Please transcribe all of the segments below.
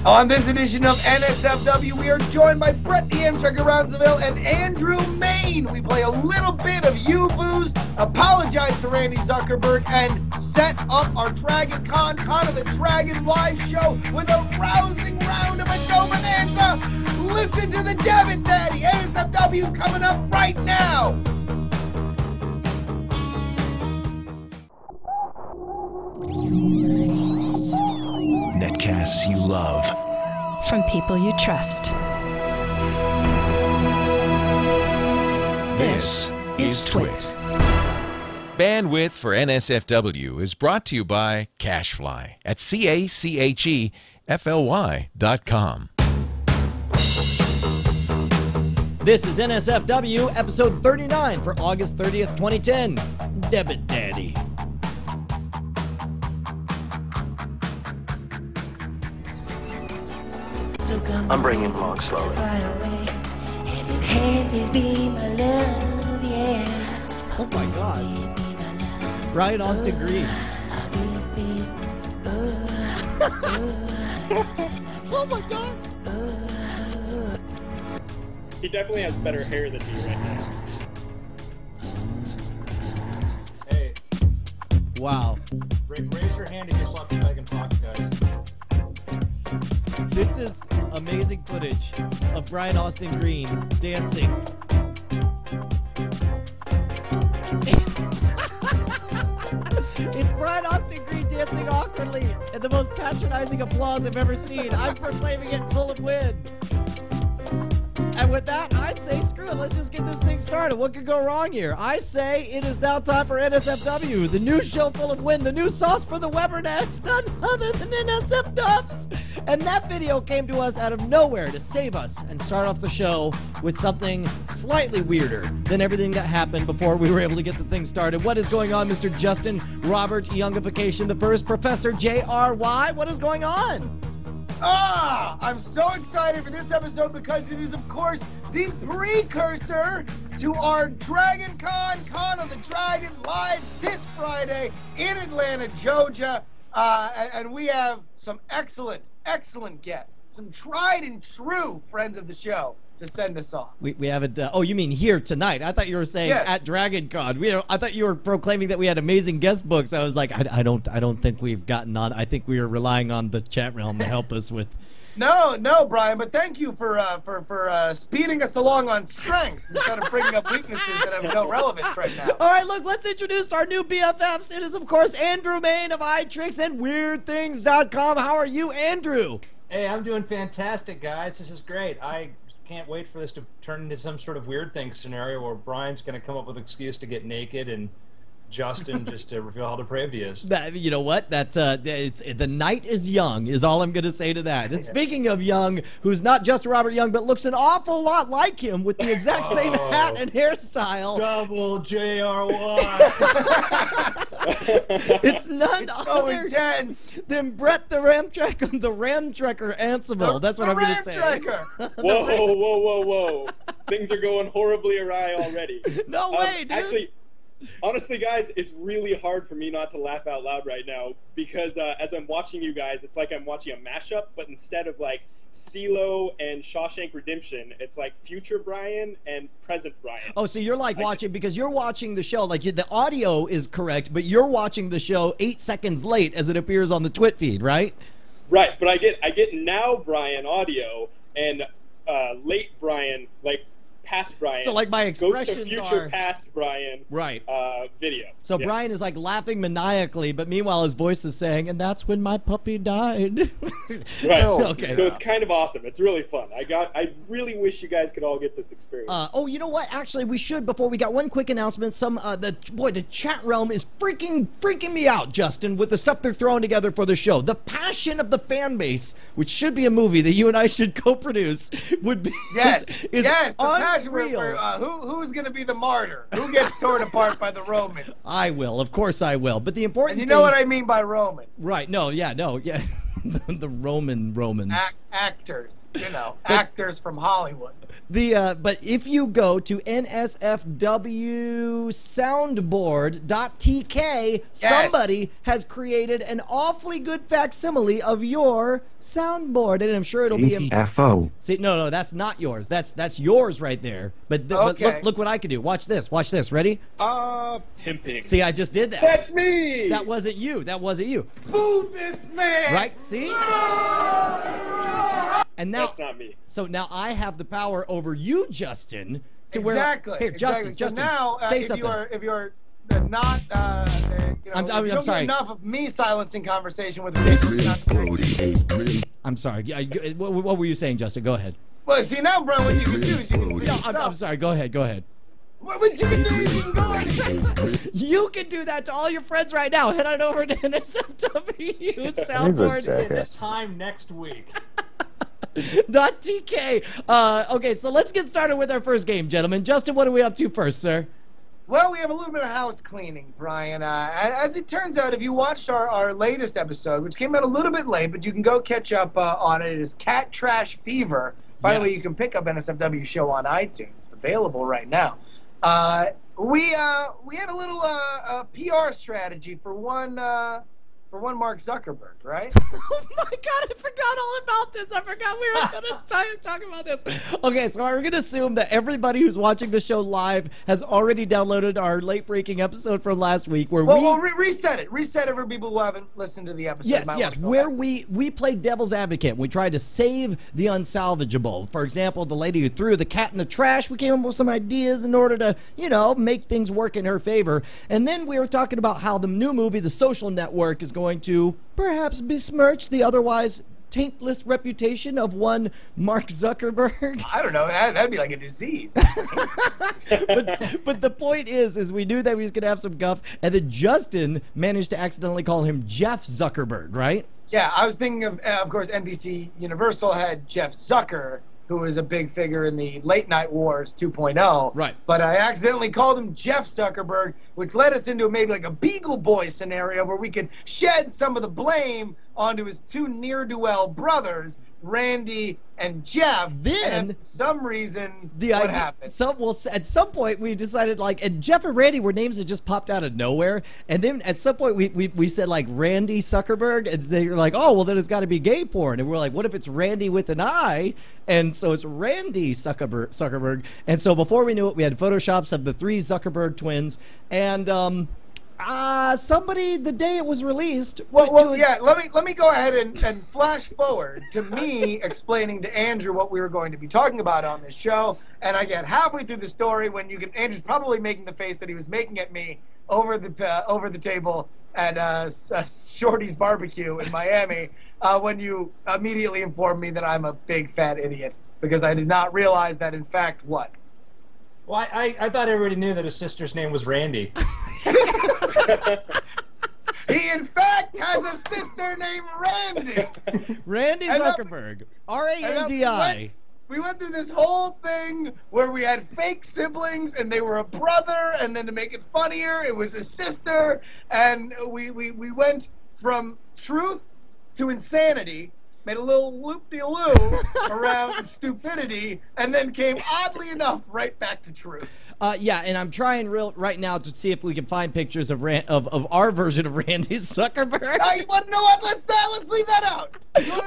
On this edition of NSFW, we are joined by Brett the Amtrekker Rounsaville and Andrew Mayne. We play a little bit of U-Boost, apologize to Randy Zuckerberg, and set up our Dragon Con of the Dragon live show with a rousing round of a no bonanza. Listen to the Debit Daddy. NSFW's coming up right now. Netcasts you love. From people you trust. This is Twit. Bandwidth for NSFW is brought to you by Cashfly at CACHEFLY.com. This is NSFW, episode 39 for August 30th, 2010. Debit Daddy. I'm bringing him along slowly. Oh my God. Brian Austin Green. Oh my God. He definitely has better hair than me right now. Hey, Wow. raise your hand if you swapped to Megan Fox, guys. This is amazing footage of Brian Austin Green dancing. It's Brian Austin Green dancing awkwardly and the most patronizing applause I've ever seen. I'm proclaiming it full of wind. And with that, I say, screw it, let's just get this thing started. What could go wrong here? I say it is now time for NSFW, the new show full of wind, the new sauce for the Webernets, none other than NSF Dubs. And that video came to us out of nowhere to save us and start off the show with something slightly weirder than everything that happened before we were able to get the thing started. What is going on, Mr. Justin Robert Youngification the First, Professor JRY? What is going on? I'm so excited for this episode because it is, of course, the precursor to our Dragon Con of the Dragon live this Friday in Atlanta, Georgia. And we have some excellent guests, some tried and true friends of the show to send us off. We haven't. Oh, you mean here tonight? I thought you were saying Yes. at Dragon Con. I thought you were proclaiming that we had amazing guest books. I was like, I don't think we've gotten on. I think we are relying on the chat realm to help us with. No, Brian, but thank you for speeding us along on strengths instead of bringing up weaknesses that have no relevance right now. All right, look, let's introduce our new BFFs. It is, of course, Andrew Mayne of iTricks and WeirdThings.com. How are you, Andrew? Hey, I'm doing fantastic, guys. This is great. I can't wait for this to turn into some sort of Weird Things scenario where Brian's going to come up with an excuse to get naked and Justin just to reveal how depraved he is. You know what? That's the night is young is all I'm going to say to that. And speaking of young, who's not just Robert Young, but looks an awful lot like him with the exact same hat and hairstyle. Double JRY. It's none It's so other intense. than Brett the Ramtrekker Rounsaville. That's what I'm going to say. Ramtrekker. Whoa. Things are going horribly awry already. No way, dude. Actually, honestly, guys, it's really hard for me not to laugh out loud right now because as I'm watching you guys, it's like I'm watching a mashup, but instead of like CeeLo and Shawshank Redemption, it's like future Brian and present Brian. Oh, so you're like watching, because you're watching the show, like the audio is correct, but you're watching the show 8 seconds late as it appears on the Twit feed, right? Right, but I get now Brian audio and late Brian, like past Brian. So like my expressions goes to future are past Brian. right. Video. So yeah. Brian is like laughing maniacally, but meanwhile his voice is saying, "And that's when my puppy died." Right. Okay. So it's kind of awesome. It's really fun. I really wish you guys could all get this experience. Oh, you know what? Actually, we should, before we got one quick announcement. The chat realm is freaking me out, Justin, with the stuff they're throwing together for the show. The passion of the fan base, which should be a movie that you and I should co-produce, would be Yes, is the passion unreal. who's going to be the martyr? Who gets torn apart by the Romans? I will, of course I will. But the important And you thing, know what I mean by Romans. right? No, yeah. The Romans. actors, actors from Hollywood. But if you go to nsfwsoundboard.tk, somebody has created an awfully good facsimile of your soundboard, and I'm sure it'll be FO. See, no, that's not yours. That's yours right there. But, but look what I can do. Watch this. Watch this. Ready? Pimping. See, I just did that. That's me. That wasn't you. That wasn't you. Move this man. Right? See? And now, that's not me. So now I have the power over you, Justin. To Exactly. Where, here, exactly. Justin, So now, say if something. you're not, if you I'm don't get sorry. enough of me silencing conversation with ridiculous. I'm sorry. What were you saying, Justin? Go ahead. Well, see now, Brian, what you can do is you can No, I'm sorry. Go ahead. Go ahead. What you can do is you can go and You can do that to all your friends right now. Head on over to NSFW soundboard. This time next week. .tk. Okay, so let's get started with our first game, gentlemen. Justin, what are we up to first, sir? Well, we have a little bit of house cleaning, Brian. As it turns out, if you watched our latest episode, which came out a little bit late, but you can go catch up on it, it is Cat Trash Fever. By the way, you can pick up NSFW show on iTunes, available right now. We had a little PR strategy for one Mark Zuckerberg, right? Oh my God, I forgot all about this. I forgot we were going to talk about this. Okay, so we're going to assume that everybody who's watching the show live has already downloaded our late-breaking episode from last week where reset it. Reset it for people who haven't listened to the episode. Yes, where we played devil's advocate. We tried to save the unsalvageable. For example, the lady who threw the cat in the trash, we came up with some ideas in order to, make things work in her favor. And then we were talking about how the new movie, The Social Network, is going to perhaps besmirch the otherwise taintless reputation of one Mark Zuckerberg. I don't know. That'd be like a disease. but the point is we knew that he was going to have some guff, and then Justin managed to accidentally call him Jeff Zuckerberg, right? Yeah, I was thinking of course, NBC Universal had Jeff Zucker, who was a big figure in the Late Night Wars 2.0. Right. But I accidentally called him Jeff Zuckerberg, which led us into maybe like a Beagle Boy scenario where we could shed some of the blame onto his two ne'er-do-well brothers, Randy and Jeff. Then, for some reason, what happened? At some point, we decided, and Jeff and Randy were names that just popped out of nowhere. And then at some point, we said, Randy Zuckerberg. And they were like, oh, well, then it's got to be gay porn. And we're like, what if it's Randy with an I? And so it's Randy Zuckerberg. And so before we knew it, we had Photoshops of the three Zuckerberg twins. And, somebody, the day it was released. Let me go ahead and flash forward to me explaining to Andrew what we were going to be talking about on this show, and I get halfway through the story when Andrew's probably making the face that he was making at me over the table at Shorty's barbecue in Miami when you immediately informed me that I'm a big fat idiot because I did not realize that in fact what. Well, I thought everybody knew that his sister's name was Randy. He, in fact, has a sister named Randy. Randy Zuckerberg. R-A-N-D-I. We went through this whole thing where we had fake siblings and they were a brother, and then to make it funnier, it was a sister, and we went from truth to insanity, made a little loop-de-loo around stupidity, and then came, oddly enough, right back to truth. Yeah, and I'm trying right now to see if we can find pictures of our version of Randy Zuckerberg. You want to know what? Let's leave that out.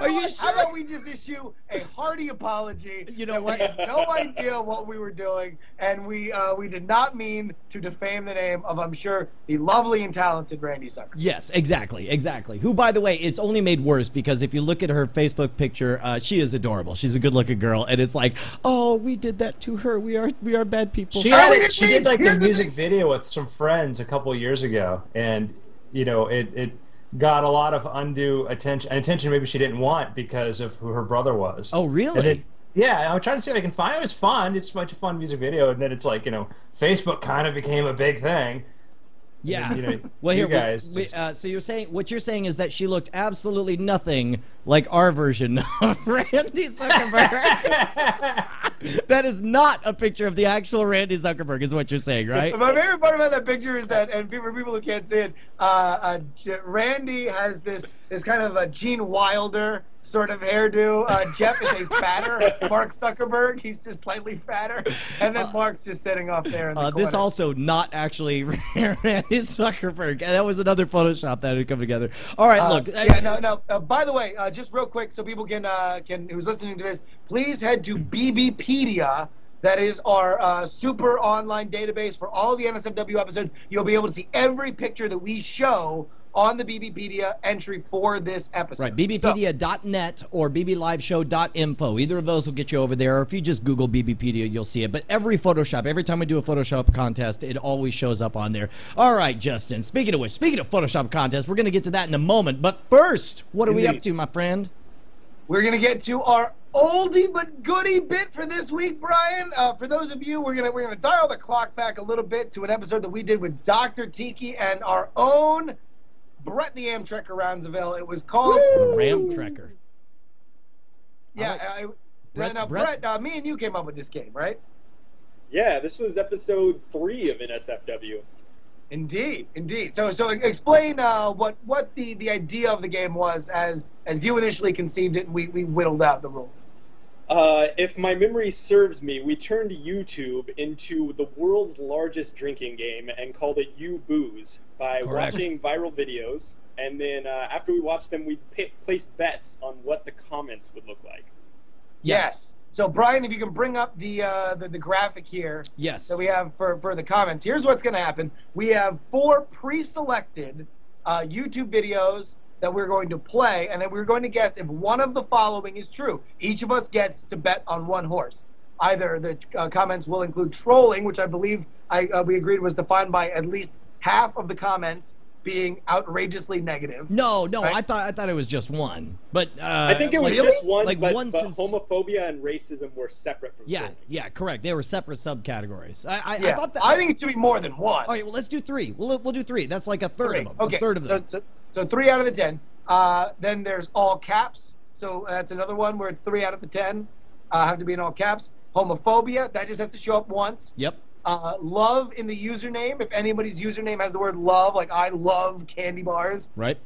Are you sure? How about we just issue a hearty apology? You know what? We had no idea what we were doing, and we did not mean to defame the name of, I'm sure, the lovely and talented Randy Zuckerberg. Yes, exactly. Who, by the way, it's only made worse because if you look at her Facebook picture, she is adorable. She's a good-looking girl, and it's like, oh, we did that to her. We are bad people. She did a music video with some friends a couple years ago, and it got a lot of undue attention maybe she didn't want because of who her brother was. Oh, really? Yeah, I'm trying to see if I can find it. It was fun. It's such a fun music video, and then it's like, Facebook kind of became a big thing. Yeah. Then, well, here, guys. So what you're saying is that she looked absolutely nothing like our version of Randy Zuckerberg. That is not a picture of the actual Randy Zuckerberg, is what you're saying, right? My favorite part about that picture is that, and for people who can't see it, Randy has this kind of a Gene Wilder sort of hairdo. Jeff is a fatter Mark Zuckerberg. He's just slightly fatter. And then Mark's just sitting off there in the corner. This also not actually Randy Zuckerberg. And that was another Photoshop that had come together. All right, look. By the way, just real quick, so people can who's listening to this, please head to BBpedia. That is our super online database for all of the NSFW episodes. You'll be able to see every picture that we show on the BBpedia entry for this episode. Right, bbpedia.net or bbliveshow.info. Either of those will get you over there. Or if you just Google BBpedia, you'll see it. But every Photoshop, every time we do a Photoshop contest, it always shows up on there. All right, Justin, speaking of which, speaking of Photoshop contests, we're going to get to that in a moment. But first, what are we up to, my friend? We're going to get to our oldie but goodie bit for this week, Brian. For those of you, we're gonna dial the clock back a little bit to an episode that we did with Dr. Tiki and our own Brett the Amtrekker Rounsaville. It was called Ramtrekker. Yeah, Brett, me and you came up with this game, right? Yeah, this was episode 3 of NSFW. Indeed. So explain what the idea of the game was as you initially conceived it, and we whittled out the rules. If my memory serves me, we turned YouTube into the world's largest drinking game and called it You Booze by watching viral videos, and then after we watched them, we placed bets on what the comments would look like. Yes. So, Brian, if you can bring up the graphic here that we have for the comments. Here's what's going to happen. We have 4 pre-selected YouTube videos that we're going to play, and then we're going to guess if one of the following is true. Each of us gets to bet on one horse. Either the comments will include trolling, which I believe we agreed was defined by at least half of the comments being outrageously negative. No, right? I thought it was just one. But I think it was just one, like but since homophobia and racism were separate from trolling. Yeah, correct. They were separate subcategories. I thought that. I think it should be more than one. All right, well, let's do 3. We'll do 3. That's like a third of them. Okay, a third of them. So 3 out of the 10. Then there's all caps. So that's another one where it's 3 out of the 10 have to be in all caps. Homophobia, that just has to show up once. Yep. Love in the username. If anybody's username has the word love, like I love candy bars. Right.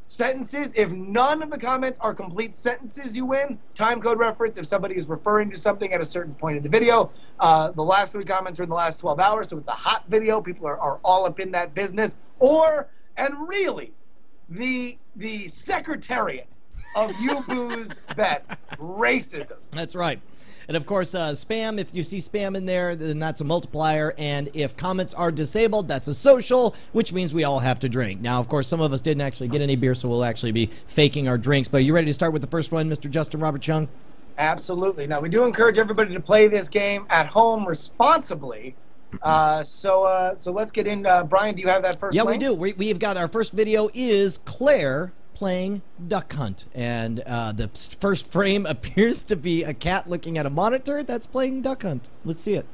Sentences, if none of the comments are complete sentences, you win. Time code reference, if somebody is referring to something at a certain point in the video. The last 3 comments are in the last 12 hours, so it's a hot video. People are all up in that business. And really, the secretariat of You Booze bets, racism. That's right. And of course, spam, if you see spam in there, then that's a multiplier. And if comments are disabled, that's a social, which means we all have to drink. Now, of course, some of us didn't actually get any beer, so we'll actually be faking our drinks. But are you ready to start with the first one, Mr. Justin Robert Chung? Absolutely. Now, we do encourage everybody to play this game at home responsibly. So let's get in. Brian, do you have that first link? Yeah, we do. We've got our first video is Claire playing Duck Hunt, and the first frame appears to be a cat looking at a monitor that's playing Duck Hunt. Let's see it.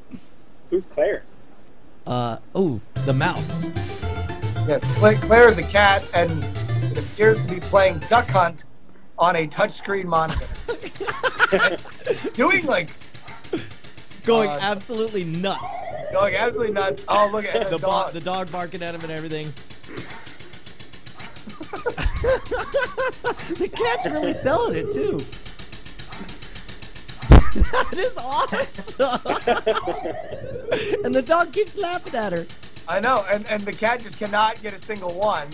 Who's Claire? The mouse. Yes, Claire is a cat, and it appears to be playing Duck Hunt on a touchscreen monitor. Going absolutely nuts. Going absolutely nuts. Oh, look at the dog. The dog barking at him and everything. The cat's really selling it too. That is awesome. And the dog keeps laughing at her. I know, and the cat just cannot get a single one.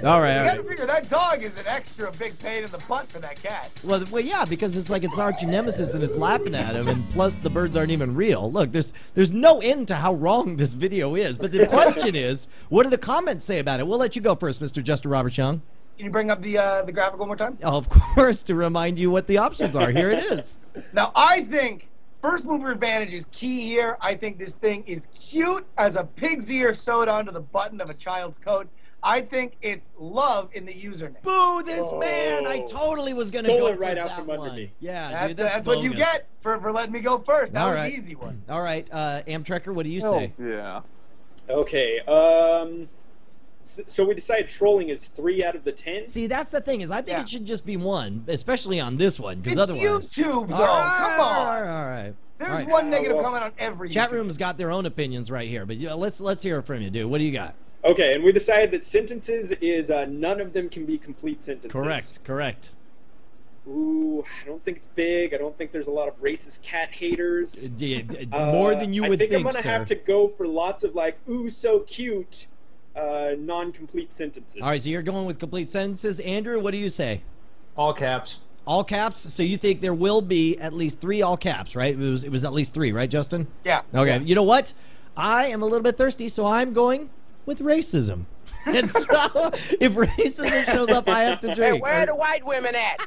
All right. You gotta figure that dog is an extra big pain in the butt for that cat. Well, yeah, because it's like it's arch nemesis and it's laughing at him, and plus the birds aren't even real. Look, there's no end to how wrong this video is. But the question is, what do the comments say about it? We'll let you go first, Mr. Justin Robert Young. Can you bring up the graphic one more time? Oh, of course, to remind you what the options are. Here it is. Now, I think first mover advantage is key here. I think this thing is cute as a pig's ear sewed onto the button of a child's coat. I think it's love in the username. Boo this man! I totally was going to go it right for out that from under one. me. Yeah, that's what you get for letting me go first. That was the easy one. All right, Amtrekker, what do you say? Yeah. Okay. So we decided trolling is 3 out of the 10. See, that's the thing, is I think it should just be 1, especially on this one, because It's otherwise YouTube, though. Come on. All right. There's one negative comment on every Chat YouTube. room's got their own opinions right here, but let's hear it from you, dude. What do you got? Okay, and we decided that sentences is none of them can be complete sentences. Correct. Ooh, I don't think it's big. I don't think there's a lot of racist cat haters. More than you would think, I think I'm gonna sir. have to go for lots of like, ooh, so cute, non-complete sentences. All right, so you're going with complete sentences. Andrew, what do you say? All caps. All caps? So you think there will be at least 3 all caps, right? It was at least 3, right, Justin? Yeah. Okay. Yeah. You know what? I am a little bit thirsty, so I'm going with racism. And so if racism shows up, I have to drink. Hey, where are the white women at?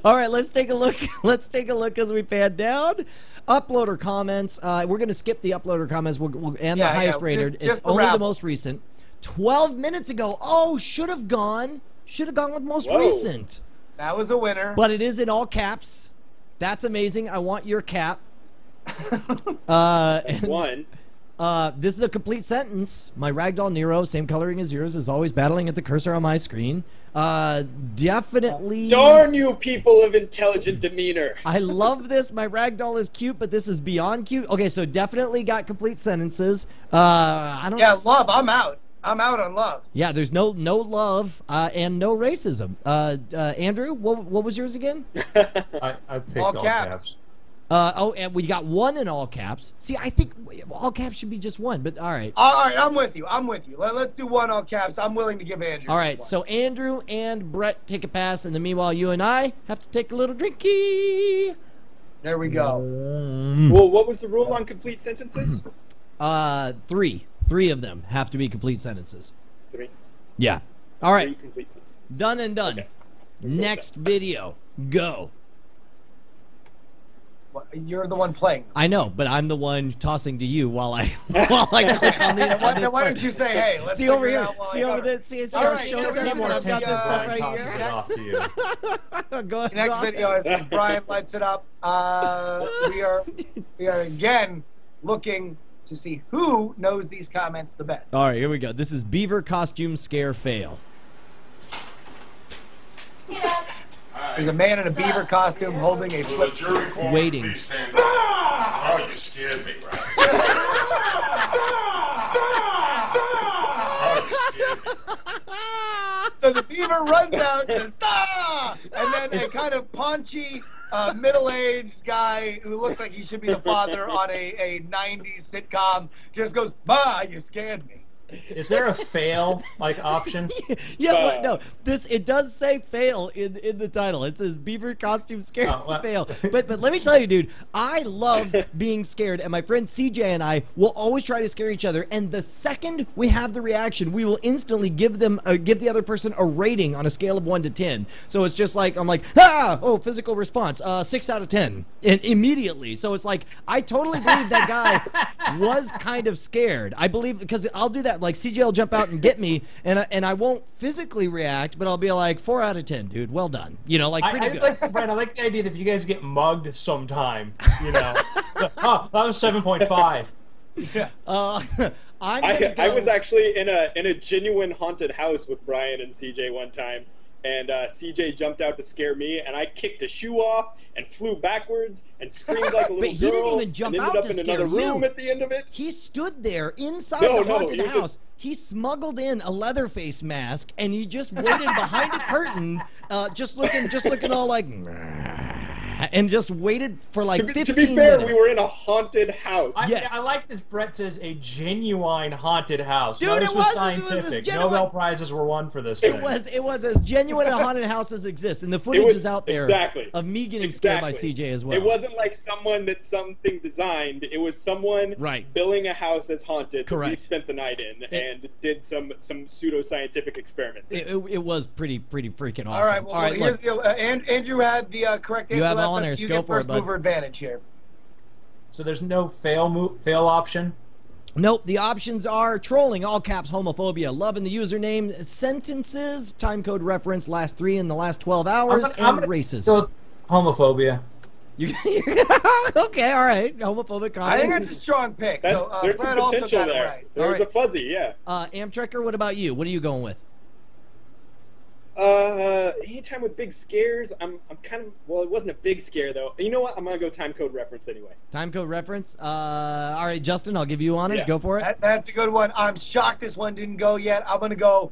All right, let's take a look. Let's take a look as we pan down. Uploader comments. We're going to skip the uploader comments. And the highest rated. Just It's the only the rabble. most recent. 12 minutes ago. Oh, should have gone with most Whoa. recent. That was a winner. But it is in all caps. That's amazing. I want your cap. And, One. this is a complete sentence. My ragdoll Nero, same coloring as yours, is always battling at the cursor on my screen. Definitely. Darn you, people of intelligent demeanor. I love this. My ragdoll is cute, but this is beyond cute. Okay, so definitely got complete sentences. I don't. Yeah, love. I'm out. I'm out on love. Yeah, there's no love and no racism. Andrew, what was yours again? I picked All all caps. caps. And we got 1 in all caps. See, I think all caps should be just 1, but all right. All right, I'm with you. Let's do 1 all caps. I'm willing to give Andrew. All this right, one. so Andrew and Brett take a pass, and then meanwhile, you and I have to take a little drinky. There we go. Well, what was the rule on complete sentences? 3 of them have to be complete sentences. 3. Yeah. All right. 3 complete sentences. Done and done. Okay. Next video. Go. Well, you're the one playing. I know, but I'm the one tossing to you while I click on these. Then why don't you say, hey, let's See over figure it here. out while See I over got there. it. See All our right, show next center. video, I've got this stuff right tosses it here. off to you. Go ahead. Next video, as Brian lights it up, we are again looking to see who knows these comments the best. All right, here we go. This is Beaver costume scare fail. There's a man in a beaver costume holding a Will the flip. jury form Waiting. please stand up? Oh, you scared me, right? Oh, you scared me. So the beaver runs out and says, "Ah!" And then a kind of paunchy, middle-aged guy who looks like he should be the father on a 90s sitcom just goes, "Bah, you scared me." Is there a fail option? Yeah, but no. It does say fail in the title. It says Beaver costume scare fail. But let me tell you, dude, I love being scared, and my friend CJ and I will always try to scare each other. And the second we have the reaction, we will instantly give the other person a rating on a scale of 1 to 10. So it's just like I'm like, physical response, 6 out of 10, and immediately. So it's like I totally believe that guy was kind of scared. I believe because I'll do that. Like CJ will jump out and get me, and I won't physically react, but I'll be like 4 out of 10, dude. Well done. You know, like pretty good. Brian, I like the idea that if you guys get mugged sometime, you know, oh, that was 7.5. Yeah. I was actually in a genuine haunted house with Brian and CJ one time, and CJ jumped out to scare me, and I kicked a shoe off and flew backwards and screamed like a little But he didn't girl even jump and ended out up to in scare another room you. at the end of it. He stood there inside No, the no, haunted you house. just- He smuggled in a Leatherface mask, and he just waited behind a curtain, just looking all like, and just waited for like 15 to be fair, minutes. we were in a haunted house. Yes. I like this. Brett says a genuine haunted house. Dude, no, it this was was as scientific. genuine. Nobel prizes were won for this. It was as genuine a haunted house as exists, and the footage was- is out there exactly. of me getting scared by Exactly. CJ as well. It wasn't like someone that something designed. It was someone Right. billing a house as haunted that we Correct. spent the night in and did some pseudo-scientific experiments. It was pretty freaking awesome. All right, well, here's the Andrew had the correct answer. You have last time, honors. so you Go get for it, first bud. mover advantage here. So there's no fail option. Nope, the options are trolling, all caps, homophobia, love in the username, sentences, time code reference, last 3 in the last 12 hours, and racism. So homophobia. Okay, all right. Homophobic comments. I think that's a strong pick. So There's some Brett also potential got it there. right. There's All a fuzzy, yeah. Amtrekker, what about you? What are you going with? Anytime with big scares, I'm kind of, well, it wasn't a big scare though. You know what? I'm gonna go time code reference anyway. Time code reference. All right, Justin, I'll give you honors. Yeah. Go for it. That's a good one. I'm shocked this one didn't go yet. I'm going to go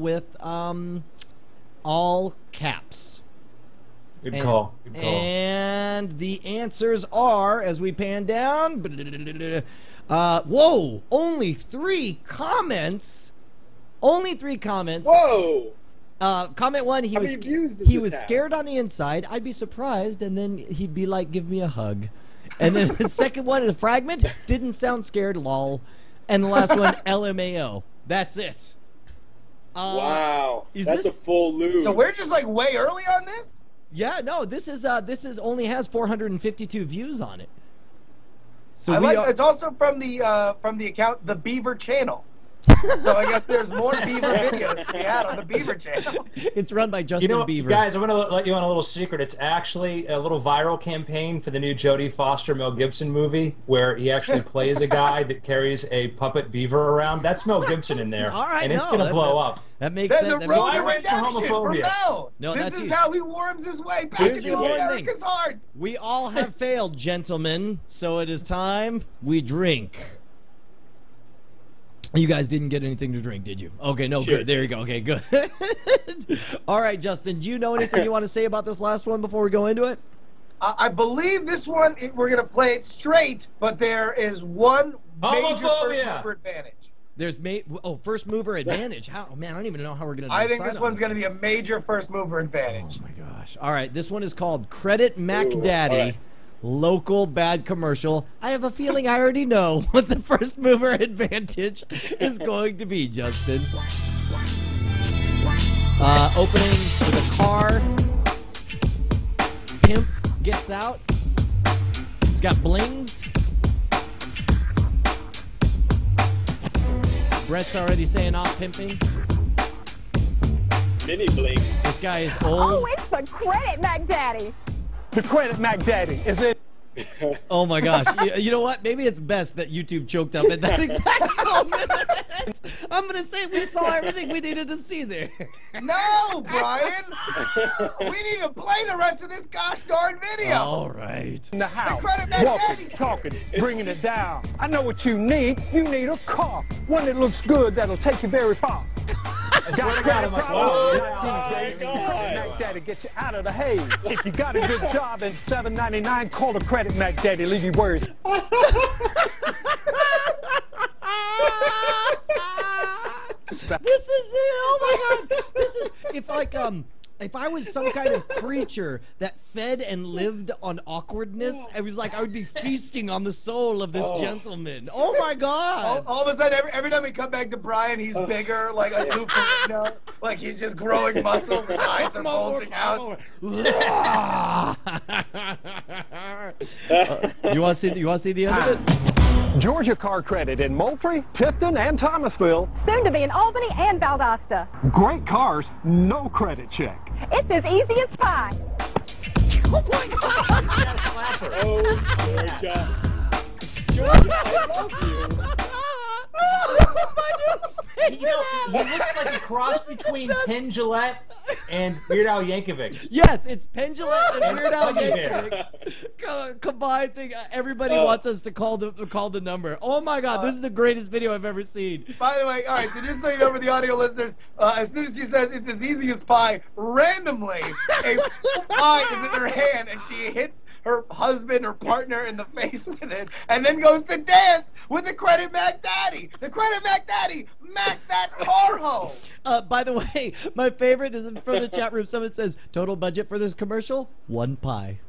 with all caps. Good call. Good call. And the answers are, as we pan down, whoa, only 3 comments. Only 3 comments. Whoa! Comment 1, he How was many views does this have? scared on the inside. I'd be surprised, and then he'd be like, "Give me a hug." And then the second one, the fragment, didn't sound scared, lol. And the last one, LMAO. That's it. Wow, is that's this a full lose. So we're just like way early on this? Yeah, no, this is only has 452 views on it. So it's also from the account The Beaver Channel. So I guess there's more Beaver videos to be had on the Beaver Channel. It's run by Justin Bieber. Guys, I'm going to let you on a little secret. It's actually a little viral campaign for the new Jodie Foster Mel Gibson movie where he actually plays a guy that carries a puppet beaver around. That's Mel Gibson in there, All right, and it's going to blow up. That makes sense. The That road makes to sense. redemption for Mel. No, this that's is you. how he warms his way back Here's into the one America's thing. hearts. We all have failed, gentlemen, so it is time we drink. You guys didn't get anything to drink, did you? Okay, no, Sure. good. There you go. Okay, good. All right, Justin, do you know anything you want to say about this last one before we go into it? I believe this one, we're going to play it straight, but there is one major first Homophobia. mover advantage. There's first mover advantage. How? Man, I don't even know how we're going to I think decide this on one's going to be a major first mover Oh, advantage. my gosh. All right, this one is called Credit Mac Ooh, Daddy. all right. Local bad commercial. I have a feeling I already know what the first mover advantage is going to be, Justin. Opening with a car. Pimp gets out. He's got blings. Brett's already saying off pimping. Mini blings. This guy is old. Oh, it's the Credit Mac Daddy. The Credit Mac Daddy is it? Oh my gosh. You know what? Maybe it's best that YouTube choked up at that exact moment. I'm going to say we saw everything we needed to see there. No, Brian! We need to play the rest of this gosh darn video! All right. In the house, Credit Mac walking, Daddy's talking, bringing it down. I know what you need. You need a car. One that looks good that'll take you very far. swear to God, I'm like, wow. Credit Mac Daddy get you out of the haze. If you got a good job and $7.99, call the Credit Mac Daddy. Leave your worries. This is it. Oh my God. This is if I was some kind of creature that fed and lived on awkwardness, I was like I would be feasting on the soul of this gentleman. Oh my God. All of a sudden, every time we come back to Brian, he's bigger, like a Luferino. Like he's just growing muscles, his eyes are bulging out. You want to see the end of it? Georgia Car Credit in Moultrie, Tifton, and Thomasville. Soon to be in Albany and Valdosta. Great cars, no credit check. It's as easy as pie. Oh my God. Oh, Georgia. Georgia, I love you. You know, he looks like a cross between Penn Jillette and Weird Al Yankovic. Yes, it's Penn Jillette and Weird Al Huggy Yankovic. Combined thing. Everybody wants us to call the number. Oh my God, this is the greatest video I've ever seen. By the way, all right, so just so you know for the audio listeners, as soon as she says it's as easy as pie, randomly a pie is in her hand and she hits her husband or partner in the face with it and then goes to dance with the Credit Mac Daddy. The Credit Mac Daddy, Mac that car home. By the way, my favorite is from the chat room. Someone says, total budget for this commercial? 1 pie.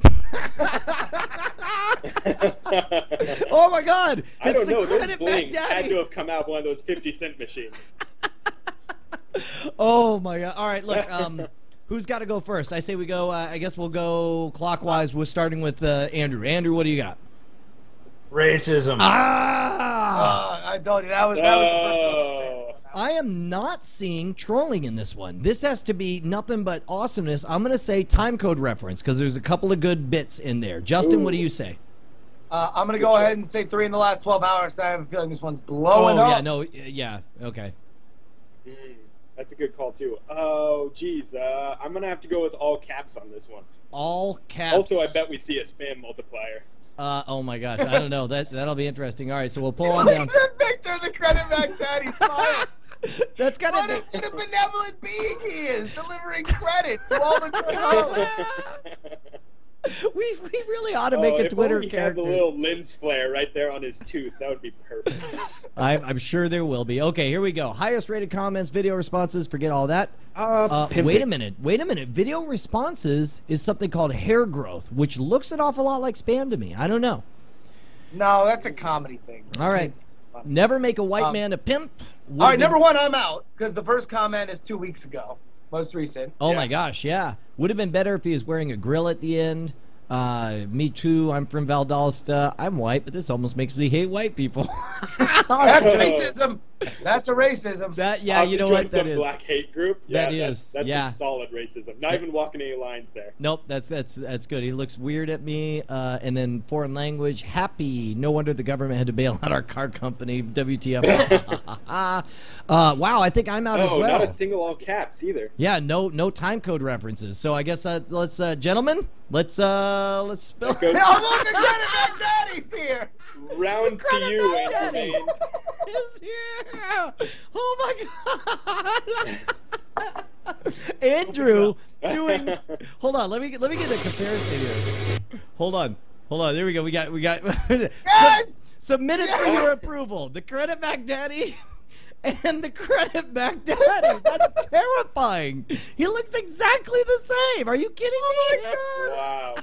Oh my God! I don't know. Those Credit Mac blings had Daddy. to have come out of one of those 50-cent machines. Oh my God! All right, look. Who's got to go first? I say we go. I guess we'll go clockwise. We're starting with Andrew. Andrew, what do you got? Racism. Ah! I told you that was the first one. I am not seeing trolling in this one. This has to be nothing but awesomeness. I'm going to say time code reference because there's a couple of good bits in there. Justin, what do you say? I'm going to go ahead and say 3 in the last 12 hours. So I have a feeling this one's blowing up. Yeah, no, yeah, okay. That's a good call, too. Oh, geez. I'm going to have to go with all caps on this one. All caps. Also, I bet we see a spam multiplier. Oh my gosh, I don't know. That'll be interesting. All right, so we'll pull on down. Look at the picture of the Credit Mac Daddy smile. That's kind What of a benevolent being he is, delivering credit to all the good hosts. we really ought to make a Twitter if only he character. had the little lens flare right there on his tooth, that would be perfect. I'm sure there will be. Okay, here we go. Highest rated comments, video responses. Forget all that. Pimp Wait it. a minute. Video responses is something called hair growth, which looks an awful lot like spam to me. I don't know. No, that's a comedy thing. All right. Never make a white man a pimp. All right, number one, I'm out because the first comment is 2 weeks ago, most recent. Oh my gosh, yeah. Would have been better if he was wearing a grill at the end. Me too. I'm from Valdosta. I'm white, but this almost makes me hate white people. That's racism. That's a racism. Yeah, you know what that some is. black hate group. Yeah, That is, That's yeah. some solid racism. Not even walking any lines there. Nope, that's good. He looks weird at me. And then foreign language, happy. No wonder the government had to bail out our car company. WTF? Wow, I think I'm out as well. Not a single all caps either. Yeah, no time code references. So I guess let's gentlemen, let's spill. Oh, look, the Credit Mac Daddy's here. Round to you, Andrew Mayne. Is here. Oh my god. Andrew doing. Hold on. Let me get the comparison here. Hold on. There we go. We got. Yes. Submitted for your approval. The Credit Mac Daddy and the Credit Mac Daddy. That's terrifying. He looks exactly the same. Are you kidding me? Wow.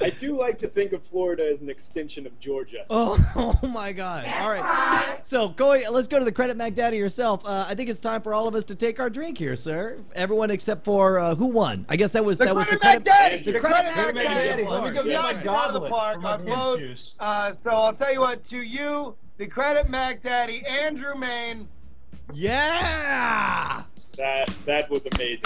I do like to think of Florida as an extension of Georgia. Oh my God! All right, so let's go to the Credit Mac Daddy yourself. I think it's time for all of us to take our drink here, sir. Everyone except for who won? I guess that was The Credit Mac Daddy. The Credit Mac Mac Daddy. Daddy. Let me go get my Knocked it out of the goblet park for my on pimp both. juice. So I'll tell you what. To you, the Credit Mac Daddy, Andrew Mayne. Yeah. That was amazing.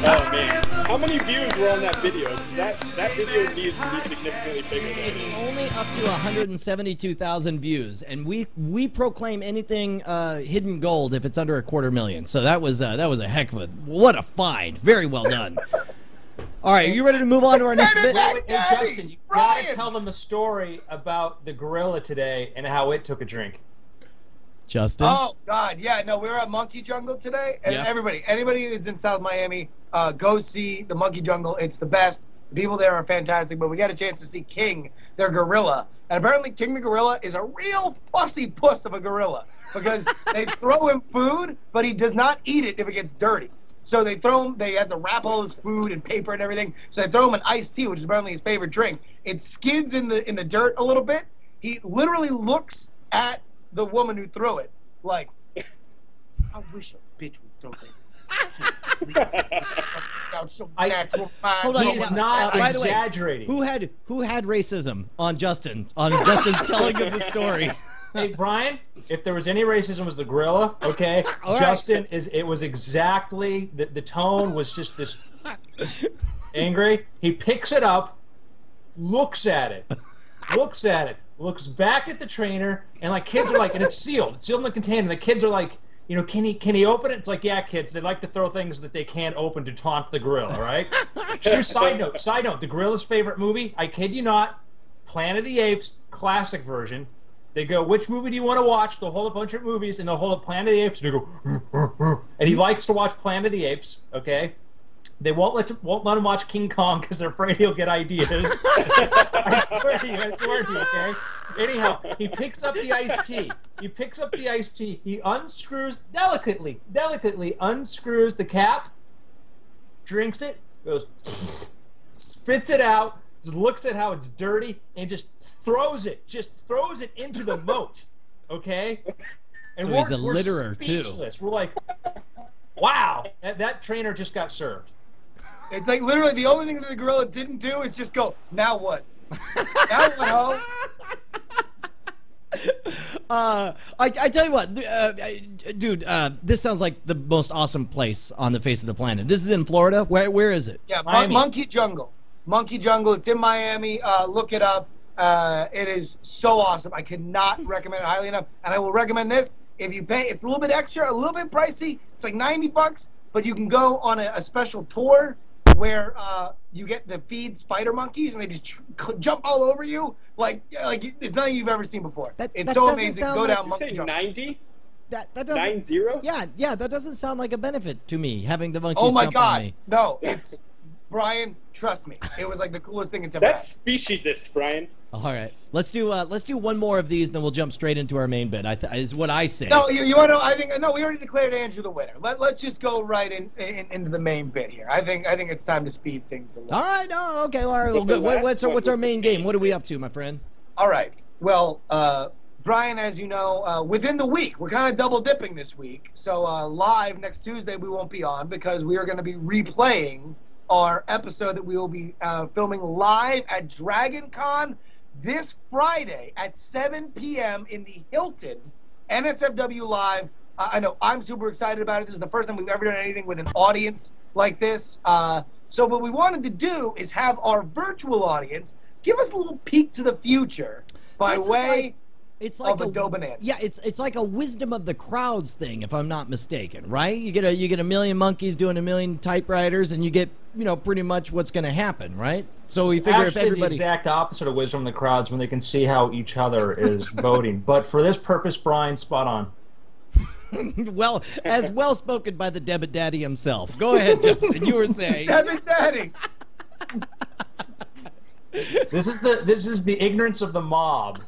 Oh man, how many views were on that video? 'Cause that video needs to be significantly bigger than it is. Only up to 172,000 views, and we proclaim anything hidden gold if it's under 250,000. So that was a heck of what a find. Very well done. All right, are you ready to move on to our next bit? Wait, Justin, you gotta tell them a story about the gorilla today and how it took a drink. Justin? Oh God, yeah, no, we were at Monkey Jungle today, and anybody who's in South Miami, go see the Monkey Jungle. It's the best. The people there are fantastic. But we got a chance to see King, their gorilla, and apparently King the gorilla is a real fussy puss of a gorilla because they throw him food, but he does not eat it if it gets dirty. So they throw him. They have to wrap all his food and paper and everything. So they throw him an iced tea, which is apparently his favorite drink. It skids in the dirt a little bit. He literally looks at the woman who threw it, like, I wish a bitch would throw that. Sounds so natural. Hold on, He's not by the way, exaggerating. who had racism on Justin? On Justin's telling of the story. Hey Brian, if there was any racism, it was the gorilla. Okay, All right. Justin it was exactly the tone was just this angry. He picks it up, looks at it, looks back at the trainer, and like kids are like, and it's sealed in the container. And the kids are like, you know, can he open it? It's like, yeah, kids, they like to throw things that they can't open to taunt the gorilla. All right. True side note, the gorilla's favorite movie. I kid you not, Planet of the Apes classic version. They go, which movie do you want to watch? They'll hold a bunch of movies, and they'll hold up Planet of the Apes, and they go, and he likes to watch Planet of the Apes, okay? They won't let him watch King Kong because they're afraid he'll get ideas. I swear to you, okay? Anyhow, he picks up the iced tea. He unscrews, delicately unscrews the cap, drinks it, goes, spits it out, just looks at how it's dirty, and just throws it into the moat, okay? And So he's a litterer, too. Speechless. We're like, wow, that trainer just got served. It's like literally the only thing that the gorilla didn't do is just go, now what? Now what, ho? I tell you what, dude, this sounds like the most awesome place on the face of the planet. This is in Florida. Where is it? Yeah, Miami. Monkey Jungle. Monkey Jungle. It's in Miami. Look it up. It is so awesome. I cannot recommend it highly enough. And I will recommend this. If you pay, it's a little bit extra, a little bit pricey. It's like $90, but you can go on a special tour. where you get the feed spider monkeys and they just jump all over you like it's nothing you've ever seen before. It's so amazing. Go down monkey jump. 90? That doesn't 90? Yeah, that doesn't sound like a benefit to me, having the monkeys Oh my jump on God. me. No, it's Brian, trust me. It was like the coolest thing it's ever That's had. speciesist, Brian. All right, let's do one more of these, then we'll jump straight into our main bit. Is what I say. No, you want to? I think no. We already declared Andrew the winner. Let's just go right into the main bit here. I think it's time to speed things along. All right, no, okay, all right. Well, good. What's our main game? What are we up to, my friend? All right. Well, Brian, as you know, within the week, we're kind of double dipping this week. So live next Tuesday we won't be on because we are going to be replaying our episode that we will be filming live at Dragon Con this Friday at 7 p.m. in the Hilton, NSFW Live. I know I'm super excited about it. This is the first time we've ever done anything with an audience like this. So what we wanted to do is have our virtual audience give us a little peek to the future by way of a Dobonanza. Yeah, it's like a wisdom of the crowds thing, if I'm not mistaken, right? You get a million monkeys doing a million typewriters, and you get pretty much what's going to happen, right? So we figure if everybody the exact opposite of wisdom of the crowds when they can see how each other is voting. But for this purpose, Brian, spot on. Well, as well spoken by the Debit Daddy himself. Go ahead, Justin. You were saying. Debit Daddy. This is the ignorance of the mob.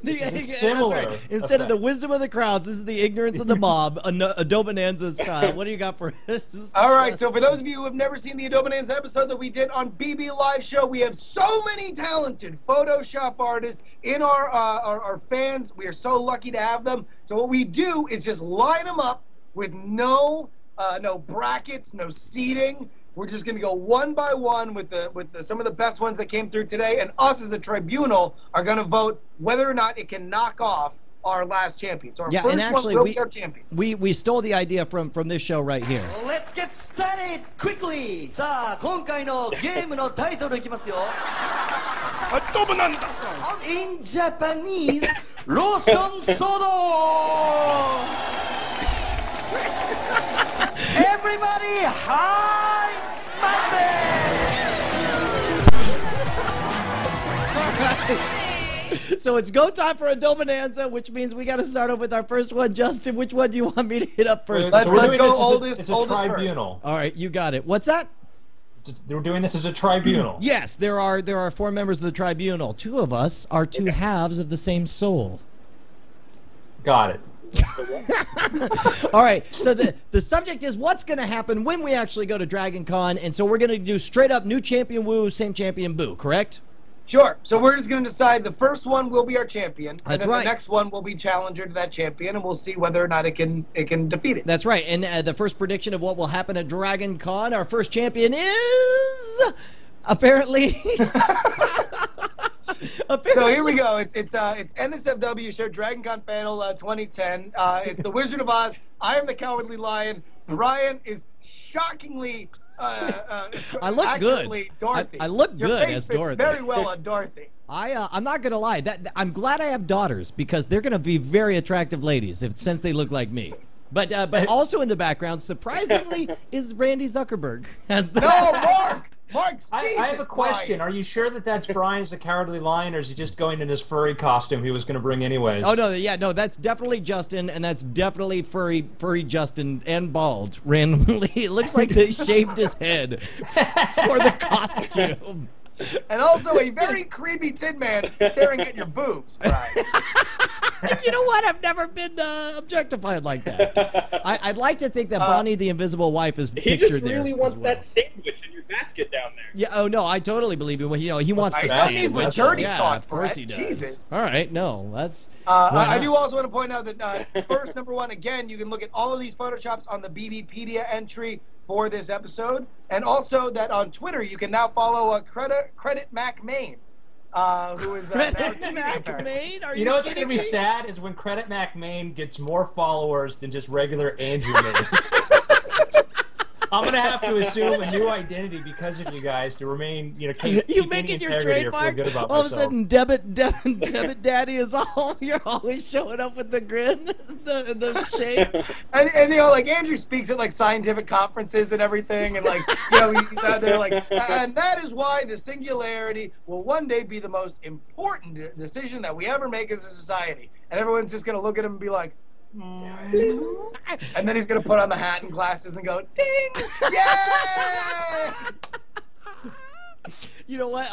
Similar. Right. Instead of the wisdom of the crowds, this is the ignorance of the mob. A Dobonanza style. What do you got for us? All right. So for those of you who have never seen the Dobonanza episode that we did on BB Live Show, we have so many talented Photoshop artists in our fans. We are so lucky to have them. So what we do is just line them up with no brackets, no seating. We're just going to go one by one with some of the best ones that came through today, and us as a tribunal are going to vote whether or not it can knock off our last champion. So our first and actually, one will be our champion. We stole the idea from this show right here. Let's get started quickly. さあ、今回のゲームのタイトルいきますよ。In Japanese, ローションソード。Everybody, hi, Monday! So it's go time for a Dobonanza, which means we got to start off with our first one. Justin, which one do you want me to hit up first? Let's go oldest tribunal. First. All right, you got it. What's that? We're doing this as a tribunal. Yes, there are 4 members of the tribunal. 2 of us are 2 halves of the same soul. Got it. All right, so the subject is what's going to happen when we actually go to Dragon Con, and so we're going to do straight up new champion woo, same champion boo, correct? Sure. So we're just going to decide the first one will be our champion, and then right. the next one will be challenger to that champion, and we'll see whether or not it can defeat it. That's right, and the first prediction of what will happen at Dragon Con, our first champion is apparently... So here we go. It's NSFW show Dragon Con Panel 2010. It's the Wizard of Oz. I am the Cowardly Lion. Brian is shockingly I look good. Dorothy. I look Your good face as fits Dorothy. very well on Dorothy. I'm not gonna lie. I'm glad I have daughters because they're gonna be very attractive ladies since they look like me. But also in the background, surprisingly, is Randy Zuckerberg. No, Mark! Mark, Jesus, I have a question. Brian. Are you sure that that's Brian as the Cowardly Lion, or is he just going in his furry costume he was going to bring anyways? Oh, no, that's definitely Justin, and that's definitely furry Justin and bald randomly. It looks like they shaved his head for the costume. And also a very creepy Tin Man staring at your boobs, Brian. You know what? I've never been objectified like that. I'd like to think that Bonnie the Invisible Wife is pictured there. He just really wants that sandwich in your basket down there. Yeah. Oh no, I totally believe him. He wants the sandwich. Dirty yeah, talk, of course Brett. he does. Jesus. All right. No, that's. I do also want to point out that first, number one, again, you can look at all of these Photoshops on the BBpedia entry for this episode, and also that on Twitter you can now follow Credit Mac Mayne, who is now Mac Mayne? You know what's going to be sad is when Credit Mac Mayne gets more followers than just regular Andrew Mayne. I'm gonna have to assume a new identity because of you guys to remain, keep You keep make any it your integrity or feel trademark. good about All of a myself. sudden, debit daddy is all. You're always showing up with the grin, the shades. And like Andrew speaks at like scientific conferences and everything, and like he's out there like, and that is why the singularity will one day be the most important decision that we ever make as a society. And everyone's just gonna look at him and be like, and then he's gonna put on the hat and glasses and go, ding, yay! You know what?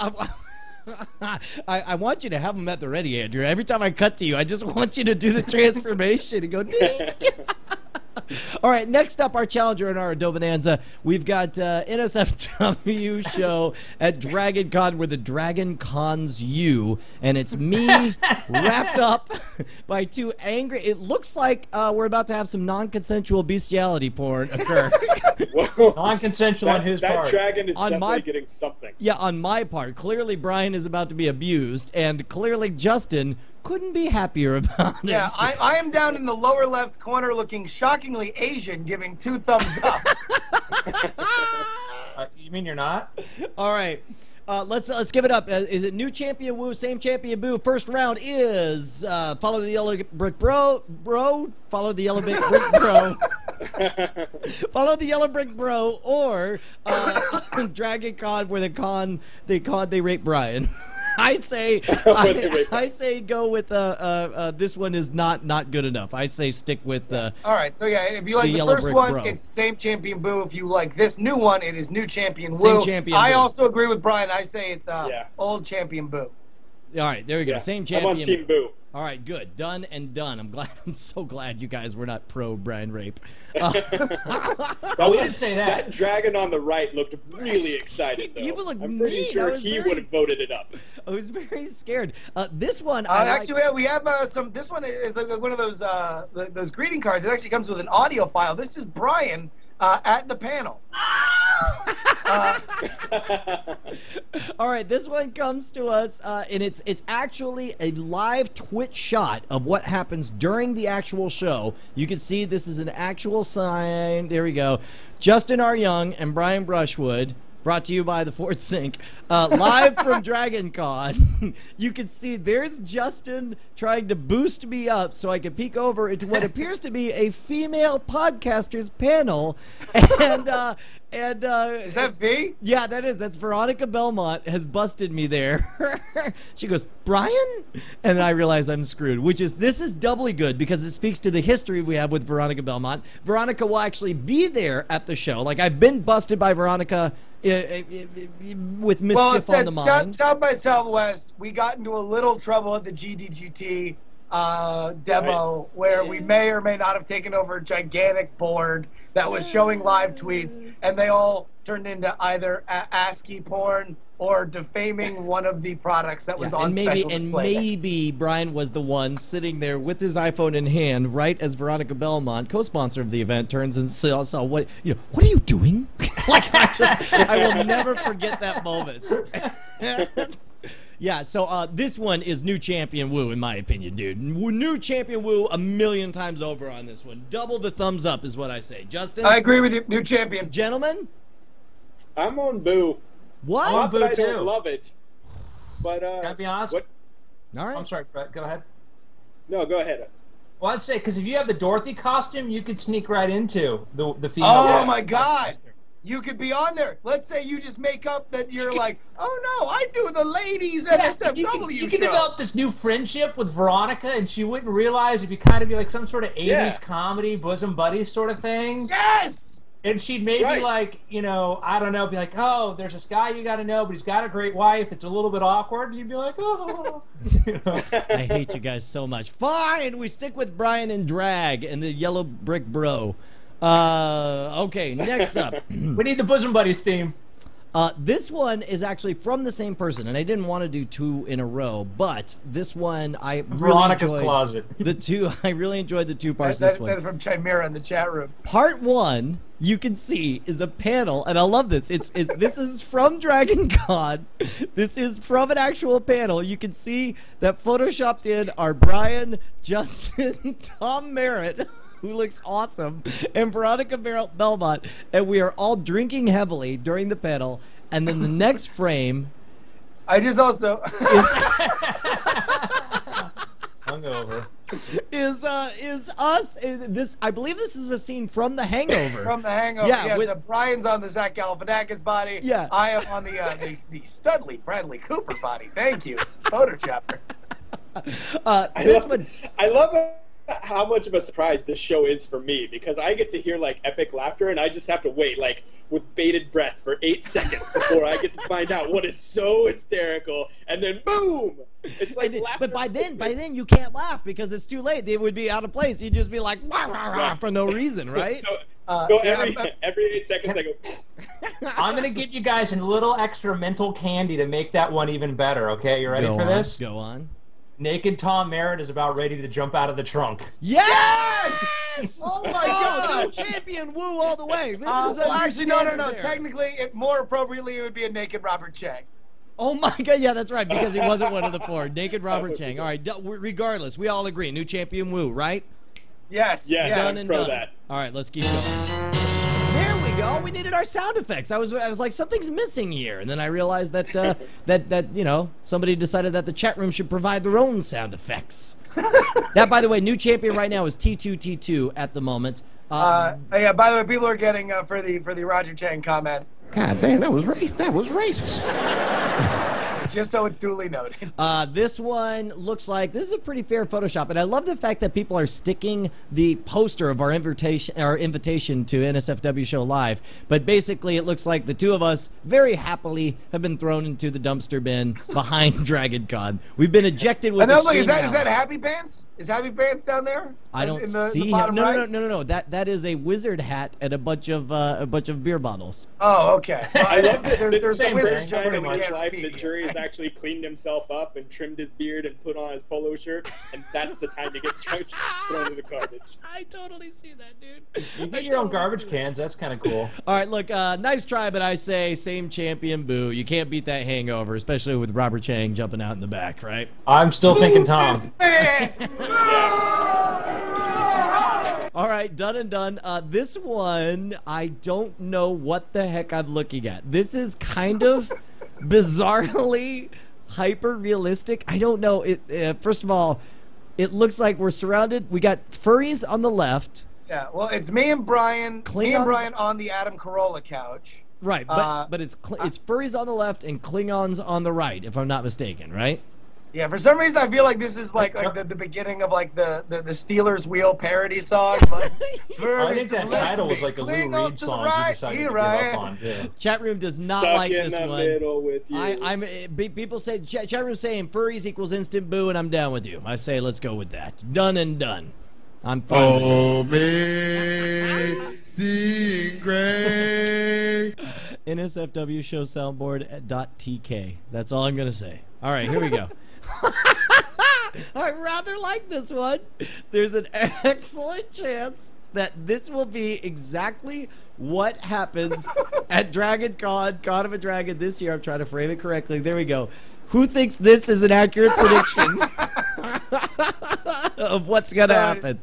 I want you to have them at the ready, Andrew. Every time I cut to you, I just want you to do the transformation and go ding. All right, next up, our challenger in our Adobonanza, we've got NSFW show at Dragon Con where the Dragon Cons you, and it's me wrapped up by two angry. It looks like we're about to have some non-consensual bestiality porn occur. Non-consensual on whose part? That dragon is definitely getting something. Yeah, on my part. Clearly, Brian is about to be abused, and clearly, Justin couldn't be happier about it. Yeah, I am down in the lower left corner looking shockingly Asian, giving 2 thumbs up. You mean you're not? All right. Let's give it up. Is it new champion woo, same champion boo? First round is follow the yellow brick bro. Follow the yellow brick bro. Follow the yellow brick bro, or Dragon Con where they rape Brian. I say go with this one is not good enough. I say stick with all right, so yeah, if you like the first one, it's same champion boo. If you like this new one, it is new champion woo. Same champion I boo. also agree with Brian. I say it's old champion boo. All right, there we go. Yeah, Same champion. I'm on team boo. All right, good. Done and done. I'm so glad you guys were not pro Brian rape. We didn't say that. That dragon on the right looked really excited, though. I'm pretty sure he would have voted it up. I was very scared. This one, actually, we have some. This one is like one of those greeting cards. It actually comes with an audio file. This is Brian at the panel. All right, this one comes to us, and it's actually a live Twitch shot of what happens during the actual show. You can see this is an actual sign. There we go. Justin R. Young and Brian Brushwood. Brought to you by the Fort Sink. Live from Dragon Con. You can see there's Justin trying to boost me up so I can peek over into what appears to be a female podcaster's panel. And is that V? Yeah, that is. That's Veronica Belmont has busted me there. She goes, Brian? And I realize I'm screwed, this is doubly good because it speaks to the history we have with Veronica Belmont. Veronica will actually be there at the show. Like, I've been busted by Veronica with mischief on the mind. South by Southwest, we got into a little trouble at the GDGT demo where we may or may not have taken over a gigantic board that was showing live tweets, and they all turned into either ASCII porn or defaming one of the products that was on special display. And maybe Brian was the one sitting there with his iPhone in hand, right as Veronica Belmont, co-sponsor of the event, turns and saw what are you doing? I will never forget that moment. Yeah, so this one is new champion woo, in my opinion, dude. New champion woo a million times over on this one. Double the thumbs up is what I say. Justin? I agree with you. New champion. Gentlemen? I'm on boo. What? Not that I don't love it, but Can I be honest? What? All right. I'm sorry, Brett. Go ahead. No, go ahead. Well, I'd say because if you have the Dorothy costume, you could sneak right into the female. Oh my God! You could be on there. Let's say you just make up that you're like, oh no, I do the ladies NSFW You can develop this new friendship with Veronica, and she wouldn't realize if you kind of be like some sort of 80s comedy bosom buddies sort of thing. Yes. And she'd maybe like, I don't know, be like, oh, there's this guy you got to know, but he's got a great wife. It's a little bit awkward. And you'd be like, oh. I hate you guys so much. Fine, we stick with Brian and Drag and the Yellow Brick Bro. Okay, next up. We need the Bosom Buddies theme. This one is actually from the same person, and I didn't want to do 2 in a row, but this one I really Veronica's enjoyed. Closet. I really enjoyed the 2 parts. This one. That's from Chimera in the chat room. Part 1, you can see, is a panel, and I love this. This is from Dragon Con. This is from an actual panel. You can see that photoshopped in are Brian, Justin, Tom Merritt. who looks awesome, and Veronica Belmont, and we are all drinking heavily during the panel, and then the next frame I just also hungover. is us. This I believe this is a scene from The Hangover. From The Hangover. Yeah, Yes, with- Brian's on the Zach Galifianakis body. Yeah. I am on the Studley Bradley Cooper body. Thank you, Photoshopper. I love how much of a surprise this show is for me, because I get to hear like epic laughter and I just have to wait like with bated breath for 8 seconds before I get to find out what is so hysterical, and then boom, it's like laughter. But by then you can't laugh because it's too late. It would be out of place. You'd just be like rah, rah, rah, for no reason, right? So every 8 seconds I go. I'm gonna give you guys a little extra mental candy to make that one even better. Okay, you ready for this? Go on. Naked Tom Merritt is about ready to jump out of the trunk. Yes! Oh my God! New champion, woo all the way. This is Well, actually, no. there. Technically, more appropriately, it would be a naked Robert Chang. Oh my God, yeah, that's right, because he wasn't one of the four. Naked Robert Chang. All right, regardless, we all agree. New champion, woo, right? Yes. Yes. Done and Pro done. that. All right, let's keep going. There we go. We needed our sound effects. I was like, something's missing here, and then I realized that that you know, somebody decided that the chat room should provide their own sound effects. That, by the way, new champion right now is T2T2 at the moment. Yeah. By the way, people are getting for the Roger Chang comment. God damn, that was racist. Just so it's duly noted. This one looks like this is a pretty fair Photoshop, and I love the fact that people are sticking the poster of our invitation to NSFW Show Live. But basically, it looks like the two of us very happily have been thrown into the dumpster bin behind Dragon Con. We've been ejected with. Look, is that Happy Pants? Is Happy Pants down there? I don't in the see him. bottom right? No. That is a wizard hat and a bunch of beer bottles. Oh, okay. Well, I love that there's this the same wizard time joke in that we my can't life, repeat the jury here. has actually cleaned himself up and trimmed his beard and put on his polo shirt, and that's the time he gets thrown in the garbage. I totally see that, dude. You get your own garbage cans. That's kind of cool. All right, look, nice try, but I say same champion, boo. You can't beat that hangover, especially with Robert Chang jumping out in the back, right? I'm still thinking Tom. All right, done and done. This one, I don't know what the heck I'm looking at. This is kind of bizarrely hyper-realistic. I don't know. First of all, it looks like we're surrounded. We got furries on the left. Yeah, well, it's me and Brian. Klingons? Me and Brian on the Adam Carolla couch. Right, but it's furries on the left and Klingons on the right, if I'm not mistaken, right? Yeah, for some reason I feel like this is like the beginning of like the Steelers Wheel parody song. Like, I think that title was like a Lou Reed song he decided to give up on, too. Chat room does not Stuck like in this the one. middle with you. People say chat room saying furries equals instant boo, and I'm down with you. I say let's go with that. Done and done. I'm fine. Amazing Grace. NSFW show soundboard.tk. That's all I'm gonna say. All right, here we go. I rather like this one. There's an excellent chance that this will be exactly what happens at Dragon Con of a Dragon this year. I'm trying to frame it correctly. There we go. Who thinks this is an accurate prediction of what's going to happen?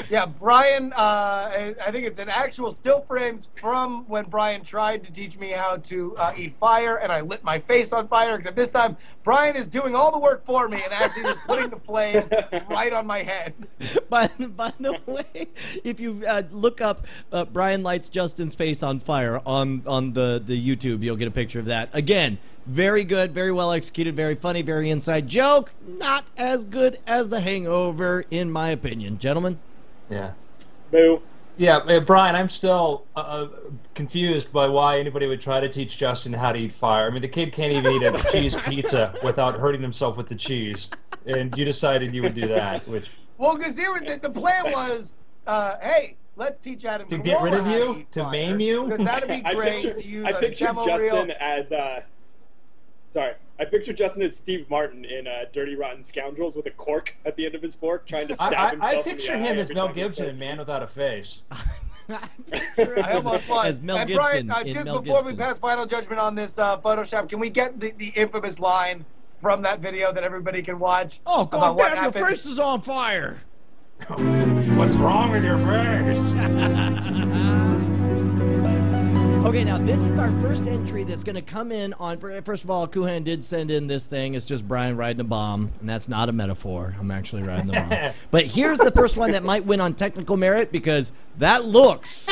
Yeah, Brian, I think it's an actual still frames from when Brian tried to teach me how to eat fire, and I lit my face on fire, except this time Brian is doing all the work for me and actually just putting the flame right on my head. By the way, if you look up Brian lights Justin's face on fire on the YouTube, you'll get a picture of that. Again, very good, very well executed, very funny, very inside joke. Not as good as The Hangover, in my opinion. Gentlemen? Yeah. Boo. Yeah, Brian, I'm still confused by why anybody would try to teach Justin how to eat fire. I mean, the kid can't even eat a cheese pizza without hurting himself with the cheese. And you decided you would do that, which... Well, because the plan was, hey, let's teach Adam to get rid of how you? To maim you? Because that'd be great to use I pictured demo Justin reel. as... Sorry. I pictured Justin as Steve Martin in Dirty Rotten Scoundrels with a cork at the end of his fork trying to stab himself I in the pictured eye him as every Mel time he Gibson says in Man Without a Face. I almost was. As Mel and Gibson Brian, in just Mel before Gibson. we pass final judgment on this Photoshop, can we get the infamous line from that video that everybody can watch? Oh, about God what damn, your happens? face is on fire. What's wrong with your face? Okay, now this is our first entry that's going to come in on. First of all, Kuhan did send in this thing. It's just Brian riding a bomb, and that's not a metaphor. I'm actually riding the bomb. But here's the first one that might win on technical merit because that looks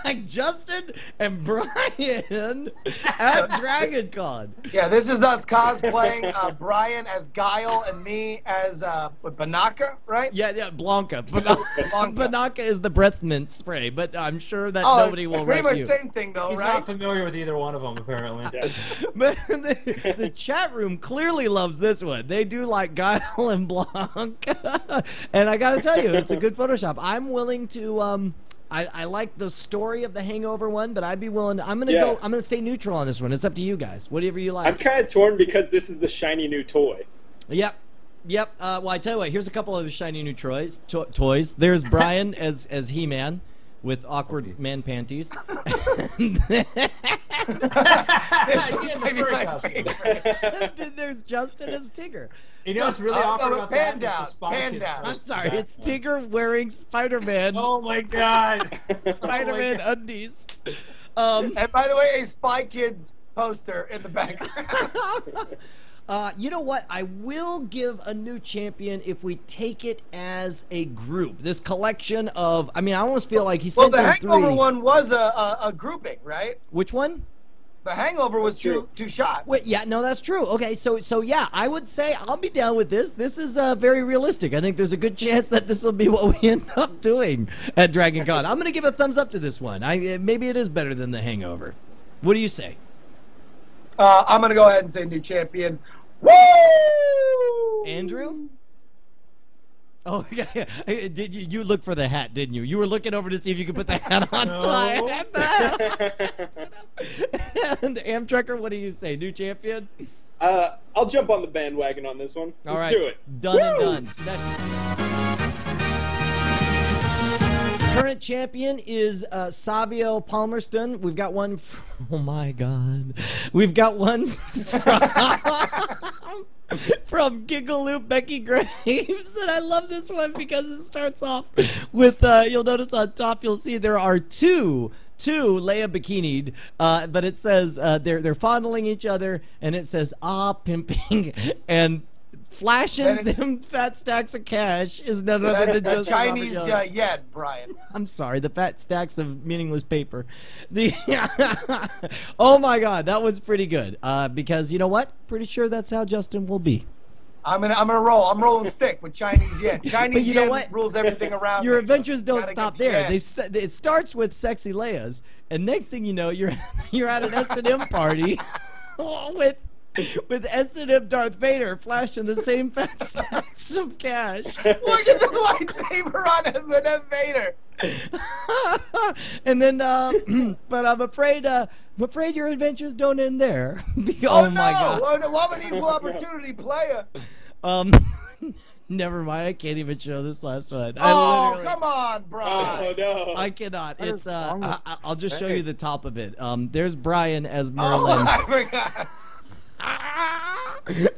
like Justin and Brian at Dragon Con. Yeah, this is us cosplaying Brian as Guile and me as Banaka, right? Yeah, Blanca. Banaka is the breath mint spray, but I'm sure that nobody will pretty write much you. same thing, though, He's right? not familiar with either one of them, apparently. Yeah. But the chat room clearly loves this one. They do like Guile and Blanca. And I got to tell you, it's a good Photoshop. I'm willing to... I like the story of the Hangover one, but I'd be willing to, I'm gonna stay neutral on this one. It's up to you guys. Whatever you like. I'm kind of torn because this is the shiny new toy. Yep. Well, I tell you what. Here's a couple of shiny new toys. There's Brian as He-Man with awkward man panties. Then there's Justin as Tigger. You know what's really awkward about that? I'm sorry, it's Tigger wearing Spider-Man. Oh my God! Spider-Man undies. And by the way, a Spy Kids poster in the background. You know what? I will give a new champion if we take it as a group. This collection of, I mean, I almost feel like he said the Hangover one was a grouping, right? Which one? The Hangover was two shots. Wait, yeah, no, that's true. Okay, so yeah, I would say I'll be down with this. This is very realistic. I think there's a good chance that this will be what we end up doing at Dragon Con. I'm going to give a thumbs up to this one. Maybe it is better than the Hangover. What do you say? I'm going to go ahead and say new champion. Woo! Andrew? Oh, yeah. Did you look for the hat, didn't you? You were looking over to see if you could put the hat on time. And Amtrekker, what do you say? New champion? I'll jump on the bandwagon on this one. Let's do it. Done and done. So that's... Current champion is Savio Palmerston. We've got one oh my God. We've got one from Gigaloop Becky Graves. And I love this one because it starts off with, you'll notice on top, you'll see there are two Leia bikinied, but it says they're fondling each other, and it says, pimping, and flashing them fat stacks of cash is none other than just Chinese yen, Brian. I'm sorry, the fat stacks of meaningless paper. Oh my God, that was pretty good. Because you know what? Pretty sure that's how Justin will be. I'm gonna roll. I'm rolling thick with Chinese yen. Chinese yen rules everything around. Your adventures don't stop there. It starts with sexy Leias, and next thing you know, you're at an S&M party with S&M Darth Vader flashing the same fat stacks of cash. Look at the lightsaber on S&M Vader. And then, but I'm afraid your adventures don't end there. My God! Oh no! I'm an equal opportunity player. Never mind. I can't even show this last one. Come on, Brian. Oh no! I cannot. It's I'll just show you the top of it. There's Brian as Merlin. Oh my God!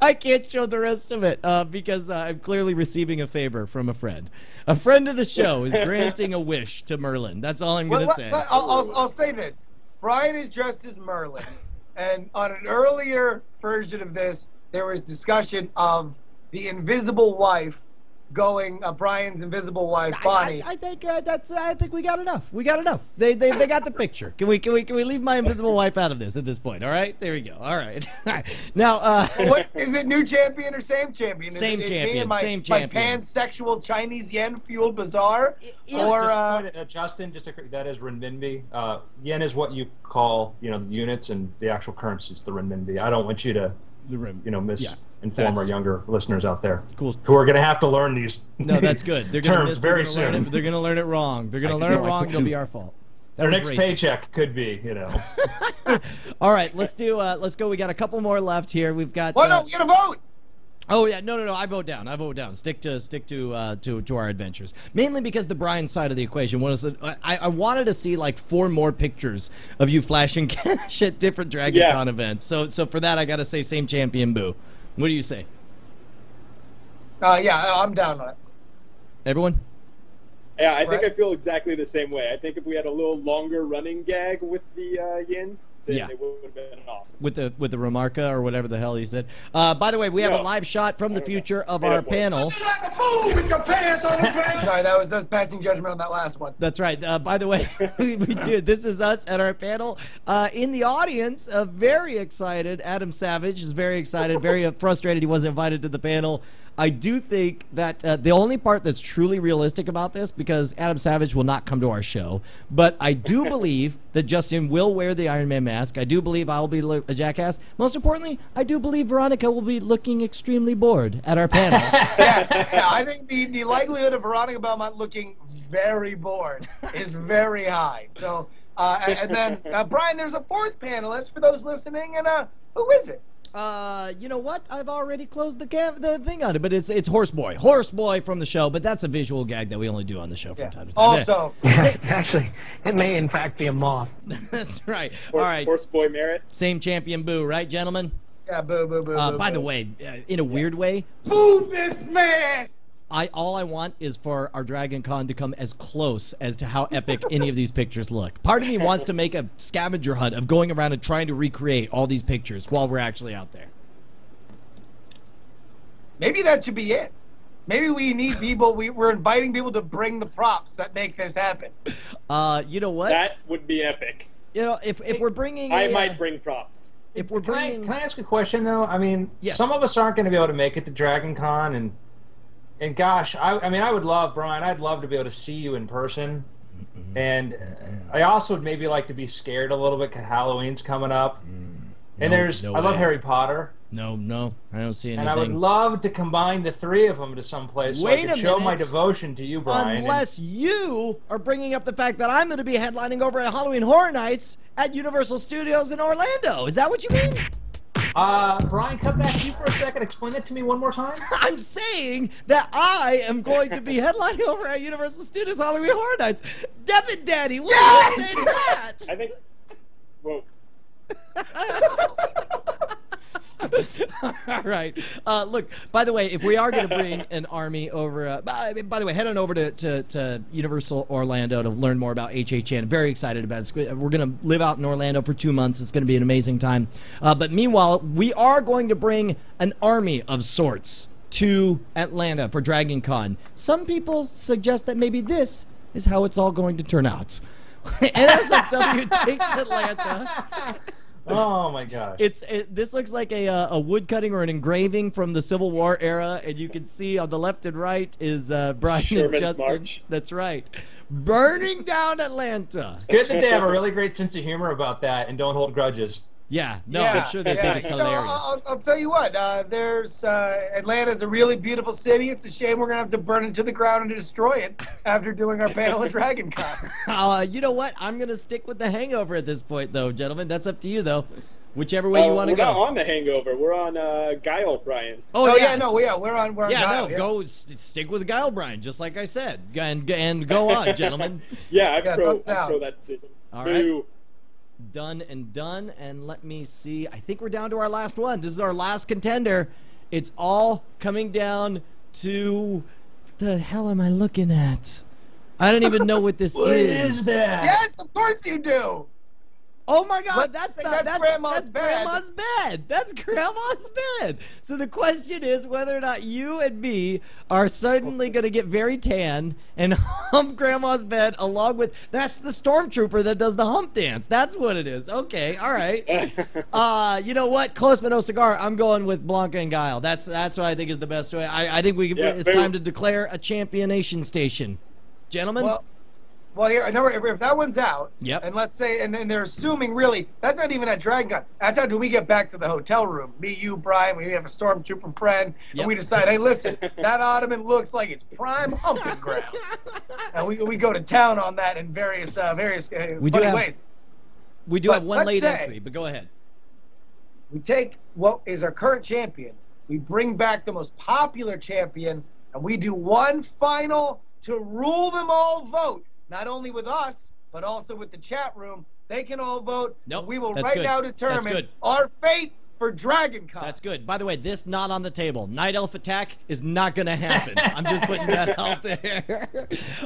I can't show the rest of it because I'm clearly receiving a favor from a friend. A friend of the show is granting a wish to Merlin. That's all I'm going to say. I'll say this. Brian is dressed as Merlin, and on an earlier version of this, there was discussion of the invisible wife going Brian's invisible wife, Bonnie. I think I think we got enough. We got enough. They got the picture. Can we leave my invisible wife out of this at this point? All right, there we go. All right. Now, what is it? New champion or same champion? Same champion. My pansexual Chinese yen fueled bazaar, Justin, that is renminbi. Yen is what you call the units, and the actual currency is the renminbi. I don't want you to inform our younger listeners out there, who are going to have to learn these. No, that's good. They're terms very soon. They're going to learn it wrong. They're going to learn it wrong. It'll be our fault. Their next paycheck could be, All right, let's go. We got a couple more left here. We've got. Well, no, we got to vote. Oh yeah, no. I vote down. Stick to our adventures. Mainly because the Brian side of the equation I wanted to see like 4 more pictures of you flashing cash at different Dragon Con events. So for that I got to say same champion boo. What do you say? Yeah, I'm down on it. Everyone? Yeah, I think I feel exactly the same way. I think if we had a little longer running gag with the yin, then it would have been awesome. With the Remarca or whatever the hell you said. By the way, we have a live shot from the future of our panel. Like a fool with your pants on the ground. Sorry, that was passing judgment on that last one. That's right. By the way, we do. This is us at our panel. In the audience, very excited. Adam Savage is very excited, very frustrated he wasn't invited to the panel. I do think that the only part that's truly realistic about this, because Adam Savage will not come to our show, but I do believe that Justin will wear the Iron Man mask. I do believe I will be a jackass. Most importantly, I do believe Veronica will be looking extremely bored at our panel. Yes, yeah, I think the likelihood of Veronica Belmont looking very bored is very high. So, and then, Brian, there's a fourth panelist for those listening, and who is it? You know what? I've already closed the thing on it, but it's Horseboy. Horseboy from the show, but that's a visual gag that we only do on the show from time to time. Also, Actually, it may in fact be a moth. That's right. All right. Horseboy Merritt. Same champion boo, right, gentlemen? Yeah, boo, boo, boo. By the way, in a weird way, Move this man. all I want is for our Dragon Con to come as close as to how epic any of these pictures look. Part of me wants to make a scavenger hunt of going around and trying to recreate all these pictures while we're actually out there. Maybe that should be it. Maybe we need people. We're inviting people to bring the props that make this happen. You know what? That would be epic. You know, if we're bringing, I might bring props. If we're bringing, Can I ask a question though? I mean, Yes. some of us aren't going to be able to make it to Dragon Con, and gosh, I mean, I would love, Brian, I'd love to be able to see you in person. And I also would maybe like to be scared a little bit because Halloween's coming up. And I love Harry Potter. No, I don't see anything. And I would love to combine the three of them to someplace so I Wait could a show my minute. devotion to you, Brian. Unless you are bringing up the fact that I'm going to be headlining over at Halloween Horror Nights at Universal Studios in Orlando. Is that what you mean? Brian, come back to you for a second. Explain it to me one more time. I'm saying that I am going to be headlining over at Universal Studios Halloween Horror Nights. Debit Daddy, what do you say to that? I think. Whoa. All right. Look, by the way, if we are going to bring an army over, by the way, head on over to Universal Orlando to learn more about HHN. Very excited about it. We're going to live out in Orlando for 2 months. It's going to be an amazing time. But meanwhile, we are going to bring an army of sorts to Atlanta for Dragon Con. Some people suggest that maybe this is how it's all going to turn out. NSFW takes Atlanta. Oh my gosh! This looks like a wood cutting or an engraving from the Civil War era, and you can see on the left and right is Brian Sherman's and Justin. March. That's right, burning down Atlanta. It's good that they have a really great sense of humor about that and don't hold grudges. Yeah, no, I'm sure they think it's hilarious. I'll tell you what. There's Atlanta's a really beautiful city. It's a shame we're gonna have to burn it to the ground and destroy it after doing our panel at Dragon Con. You know what? I'm gonna stick with the Hangover at this point, though, gentlemen. That's up to you, though. Whichever way you want to go. We're not on the Hangover. We're on Guile, Brian. We're on Guile. Go stick with Guile, Brian, just like I said, and go on, gentlemen. I pro thumbs down. that decision. All right. Done, and let me see. I think we're down to our last one. This is our last contender. It's all coming down to what the hell am I looking at? I don't even know what this is. What is that? Yes, of course you do. Oh my God, That's that's Grandma's bed. Grandma's bed. That's Grandma's bed. So the question is whether or not you and me are suddenly going to get very tan and hump Grandma's bed along with, that's the stormtrooper that does the hump dance. That's what it is. Okay, all right. You know what? Close but no cigar. I'm going with Blanca and Guile. That's what I think is the best way. I think it's time to declare a championation station. Gentlemen? Well, here, if that one's out, Yep. and let's say, and then they're assuming really, that's not even at Dragon Con. That's after we get back to the hotel room. Me, you, Brian, we have a stormtrooper friend, and we decide, hey, listen, that ottoman looks like it's prime humping ground. And we go to town on that in various funny ways. We do have one late entry, but go ahead. We take what is our current champion, we bring back the most popular champion, and we do one final to rule them all vote. Not only with us, but also with the chat room. They can all vote. Nope, We will that's good. now That's determine good. our fate for Dragon Con. That's good. By the way, this not on the table. Night Elf attack is not going to happen. I'm just putting that out there.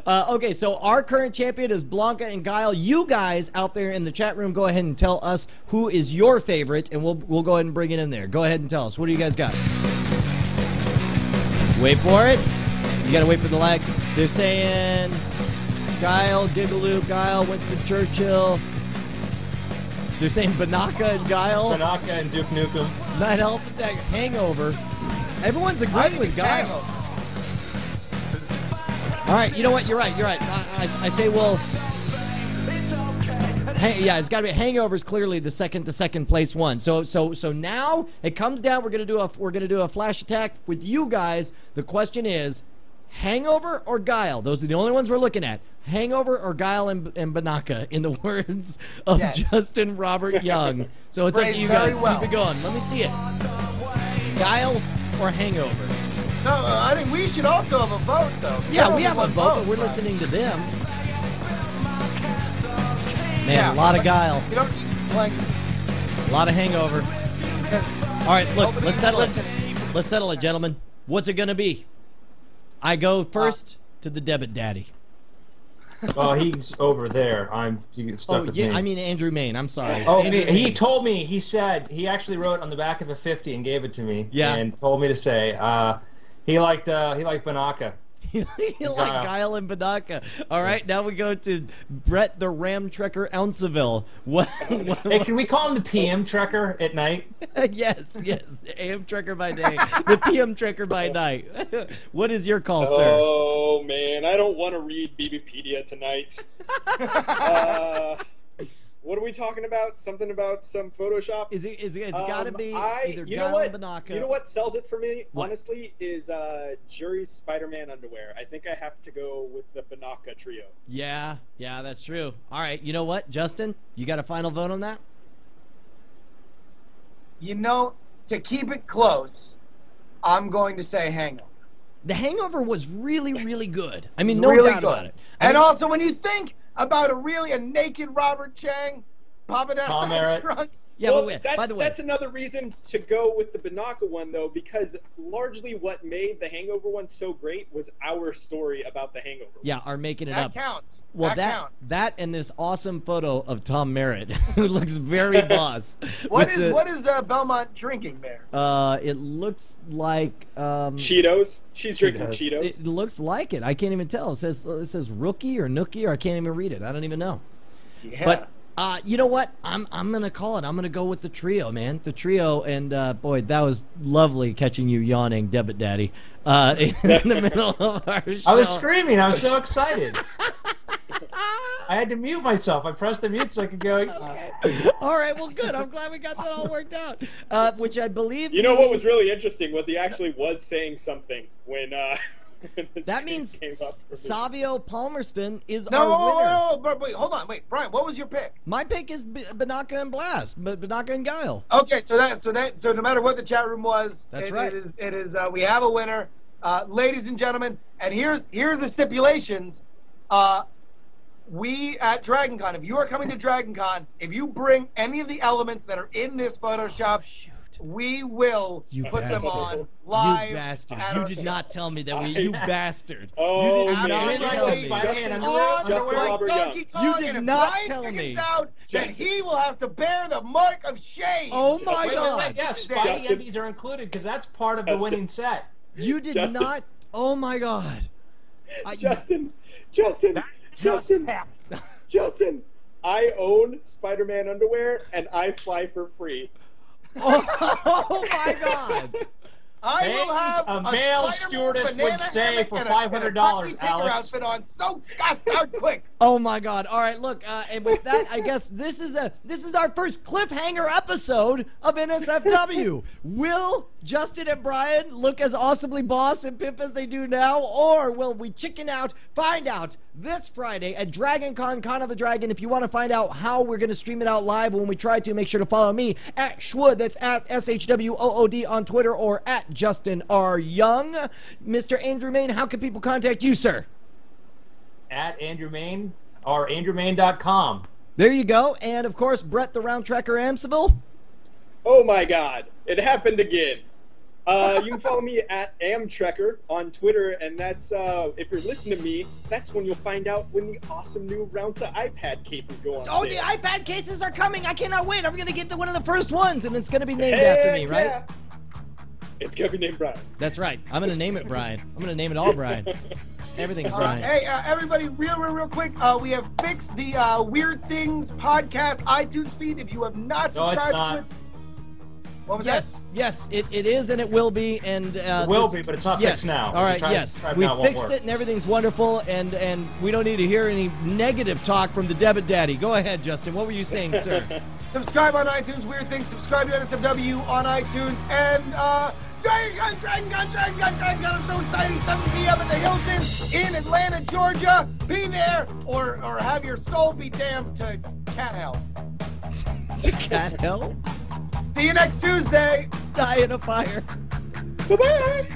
Okay, so our current champion is Blanca and Guile. You guys out there in the chat room, go ahead and tell us who is your favorite, and we'll go ahead and bring it in there. Go ahead and tell us. What do you guys got? Wait for it. You got to wait for the lag. They're saying Guile, Gigaloop, Guile, Winston Churchill. They're saying Banaka and Guile. Banaka and Duke Nukem. Night Elf attack. Hangover. Everyone's agreeing with Guile. All right, you know what? You're right. I say, well, hey, yeah, it's got to be Hangover's clearly the second place one. So now it comes down. We're gonna do a flash attack with you guys. The question is, Hangover or Guile? Those are the only ones we're looking at. Hangover or Guile and Banaka, in the words of Justin Robert Young. So it's up to you guys. Keep it going. Let me see it. Guile or Hangover? No, I think we should also have a vote, though. Yeah, we have a vote, but we're listening to them. Man, a lot of Guile. You don't like a lot of Hangover. All right, look, let's settle it. Let's settle it, gentlemen. What's it gonna be? I go first to the Debit Daddy. Oh, he's over there. You get stuck with me. I mean Andrew Mayne. I'm sorry. Oh, he told me. He said he actually wrote on the back of a 50 and gave it to me. Yeah. And told me to say he liked Banaka. You like Guile and Banaka. All right, now we go to Brett the Ram Trekker Rounsaville. Hey, can we call him the PM Trekker at night? Yes. The AM Trekker by day, the PM Trekker by night. What is your call, sir? Oh, man, I don't want to read BBpedia tonight. What are we talking about? Something about some Photoshop? It's got to be either Guile or Banaka. You know what sells it for me, honestly, is Jury's Spider-Man underwear. I think I have to go with the Banaka trio. Yeah, that's true. All right, you know what, Justin? You got a final vote on that? You know, to keep it close, I'm going to say Hangover. The Hangover was really, really good. I mean, no really doubt good. about it. And also, when you think about a naked Robert Chang popping out of that trunk. Yeah, well, but by the way, that's another reason to go with the Banaka one, though, because largely what made the Hangover one so great was our story about the Hangover. Yeah, our making it up. That counts. Well, that counts. That and this awesome photo of Tom Merritt, who looks very boss. What is Belmont drinking there? It looks like Cheetos. She's drinking Cheetos. It looks like it. I can't even tell. It says rookie or nookie, or I can't even read it. I don't even know. Yeah. But you know what? I'm gonna call it. I'm gonna go with the trio, man. The trio, and boy, that was lovely catching you yawning, Debit Daddy, in the middle of our show. I was screaming. I was so excited. I had to mute myself. I pressed the mute so I could go. Okay. All right. Well, good. I'm glad we got that all worked out. Which I believe. You know what was really interesting was he actually was saying something when. That means Savio Palmerston is our winner. No, wait, hold on. Wait, Brian, what was your pick? My pick is Banaka and Blast, but Banaka and Guile. Okay, so no matter what the chat room was, that's right. It is we have a winner. Ladies and gentlemen, and here's the stipulations. We at Dragon Con, if you are coming to Dragon Con, if you bring any of the elements that are in this Photoshop, we will put them on live. You bastard. You did not tell me that you bastard. Oh, you did not tell me. You did not tell me. Out, that he will have to bear the mark of shame. Oh my God. Wait. Yeah, Spidey undies are included because that's part of the winning set. You did not. Oh my God. Justin. I own Spider-Man underwear and I fly for free. Oh my God! I will have a male stewardess would say for $500, Alex. Outfit on so gosh darn quick. Oh my God! All right, look, and with that, I guess this is our first cliffhanger episode of NSFW. Will Justin and Brian look as awesomely boss and pimp as they do now, or will we chicken out? Find out this Friday at Dragon Con of the Dragon. If you want to find out how we're going to stream it out live when we try to, make sure to follow me at Schwood. That's at SHWOOD on Twitter, or at Justin R. Young. Mr. Andrew Mayne, how can people contact you, sir? At Andrew Mayne or AndrewMayne.com. There you go. And of course, Brett the Round Trekker Rounsaville. Oh my God, it happened again. You can follow me at Amtrekker on Twitter, and that's, if you're listening to me, that's when you'll find out when the awesome new Rounsa iPad cases go on Oh, sale. the iPad cases are coming. I cannot wait. I'm going to get one of the first ones, and it's going to be named after me, right? Yeah. It's going to be named Brian. That's right. I'm going to name it Brian. I'm going to name it all Brian. Everything's Brian. Hey, everybody, real quick. We have fixed the Weird Things podcast iTunes feed. If you have not No, subscribed it's not. to it. What was Yes, yes, it is, and it will be, and It will be, but it's not fixed now. All right, If you try to yes, subscribe we now, it won't fixed work. it, and everything's wonderful, and we don't need to hear any negative talk from the Debit Daddy. Go ahead, Justin. What were you saying, sir? Subscribe on iTunes, Weird Things. Subscribe to NSFW on iTunes. And, Dragon Gun. I'm so excited. 7 p.m. at the Hilton in Atlanta, Georgia. Be there or have your soul be damned to cat hell. To cat hell? See you next Tuesday. Die in a fire. Bye-bye.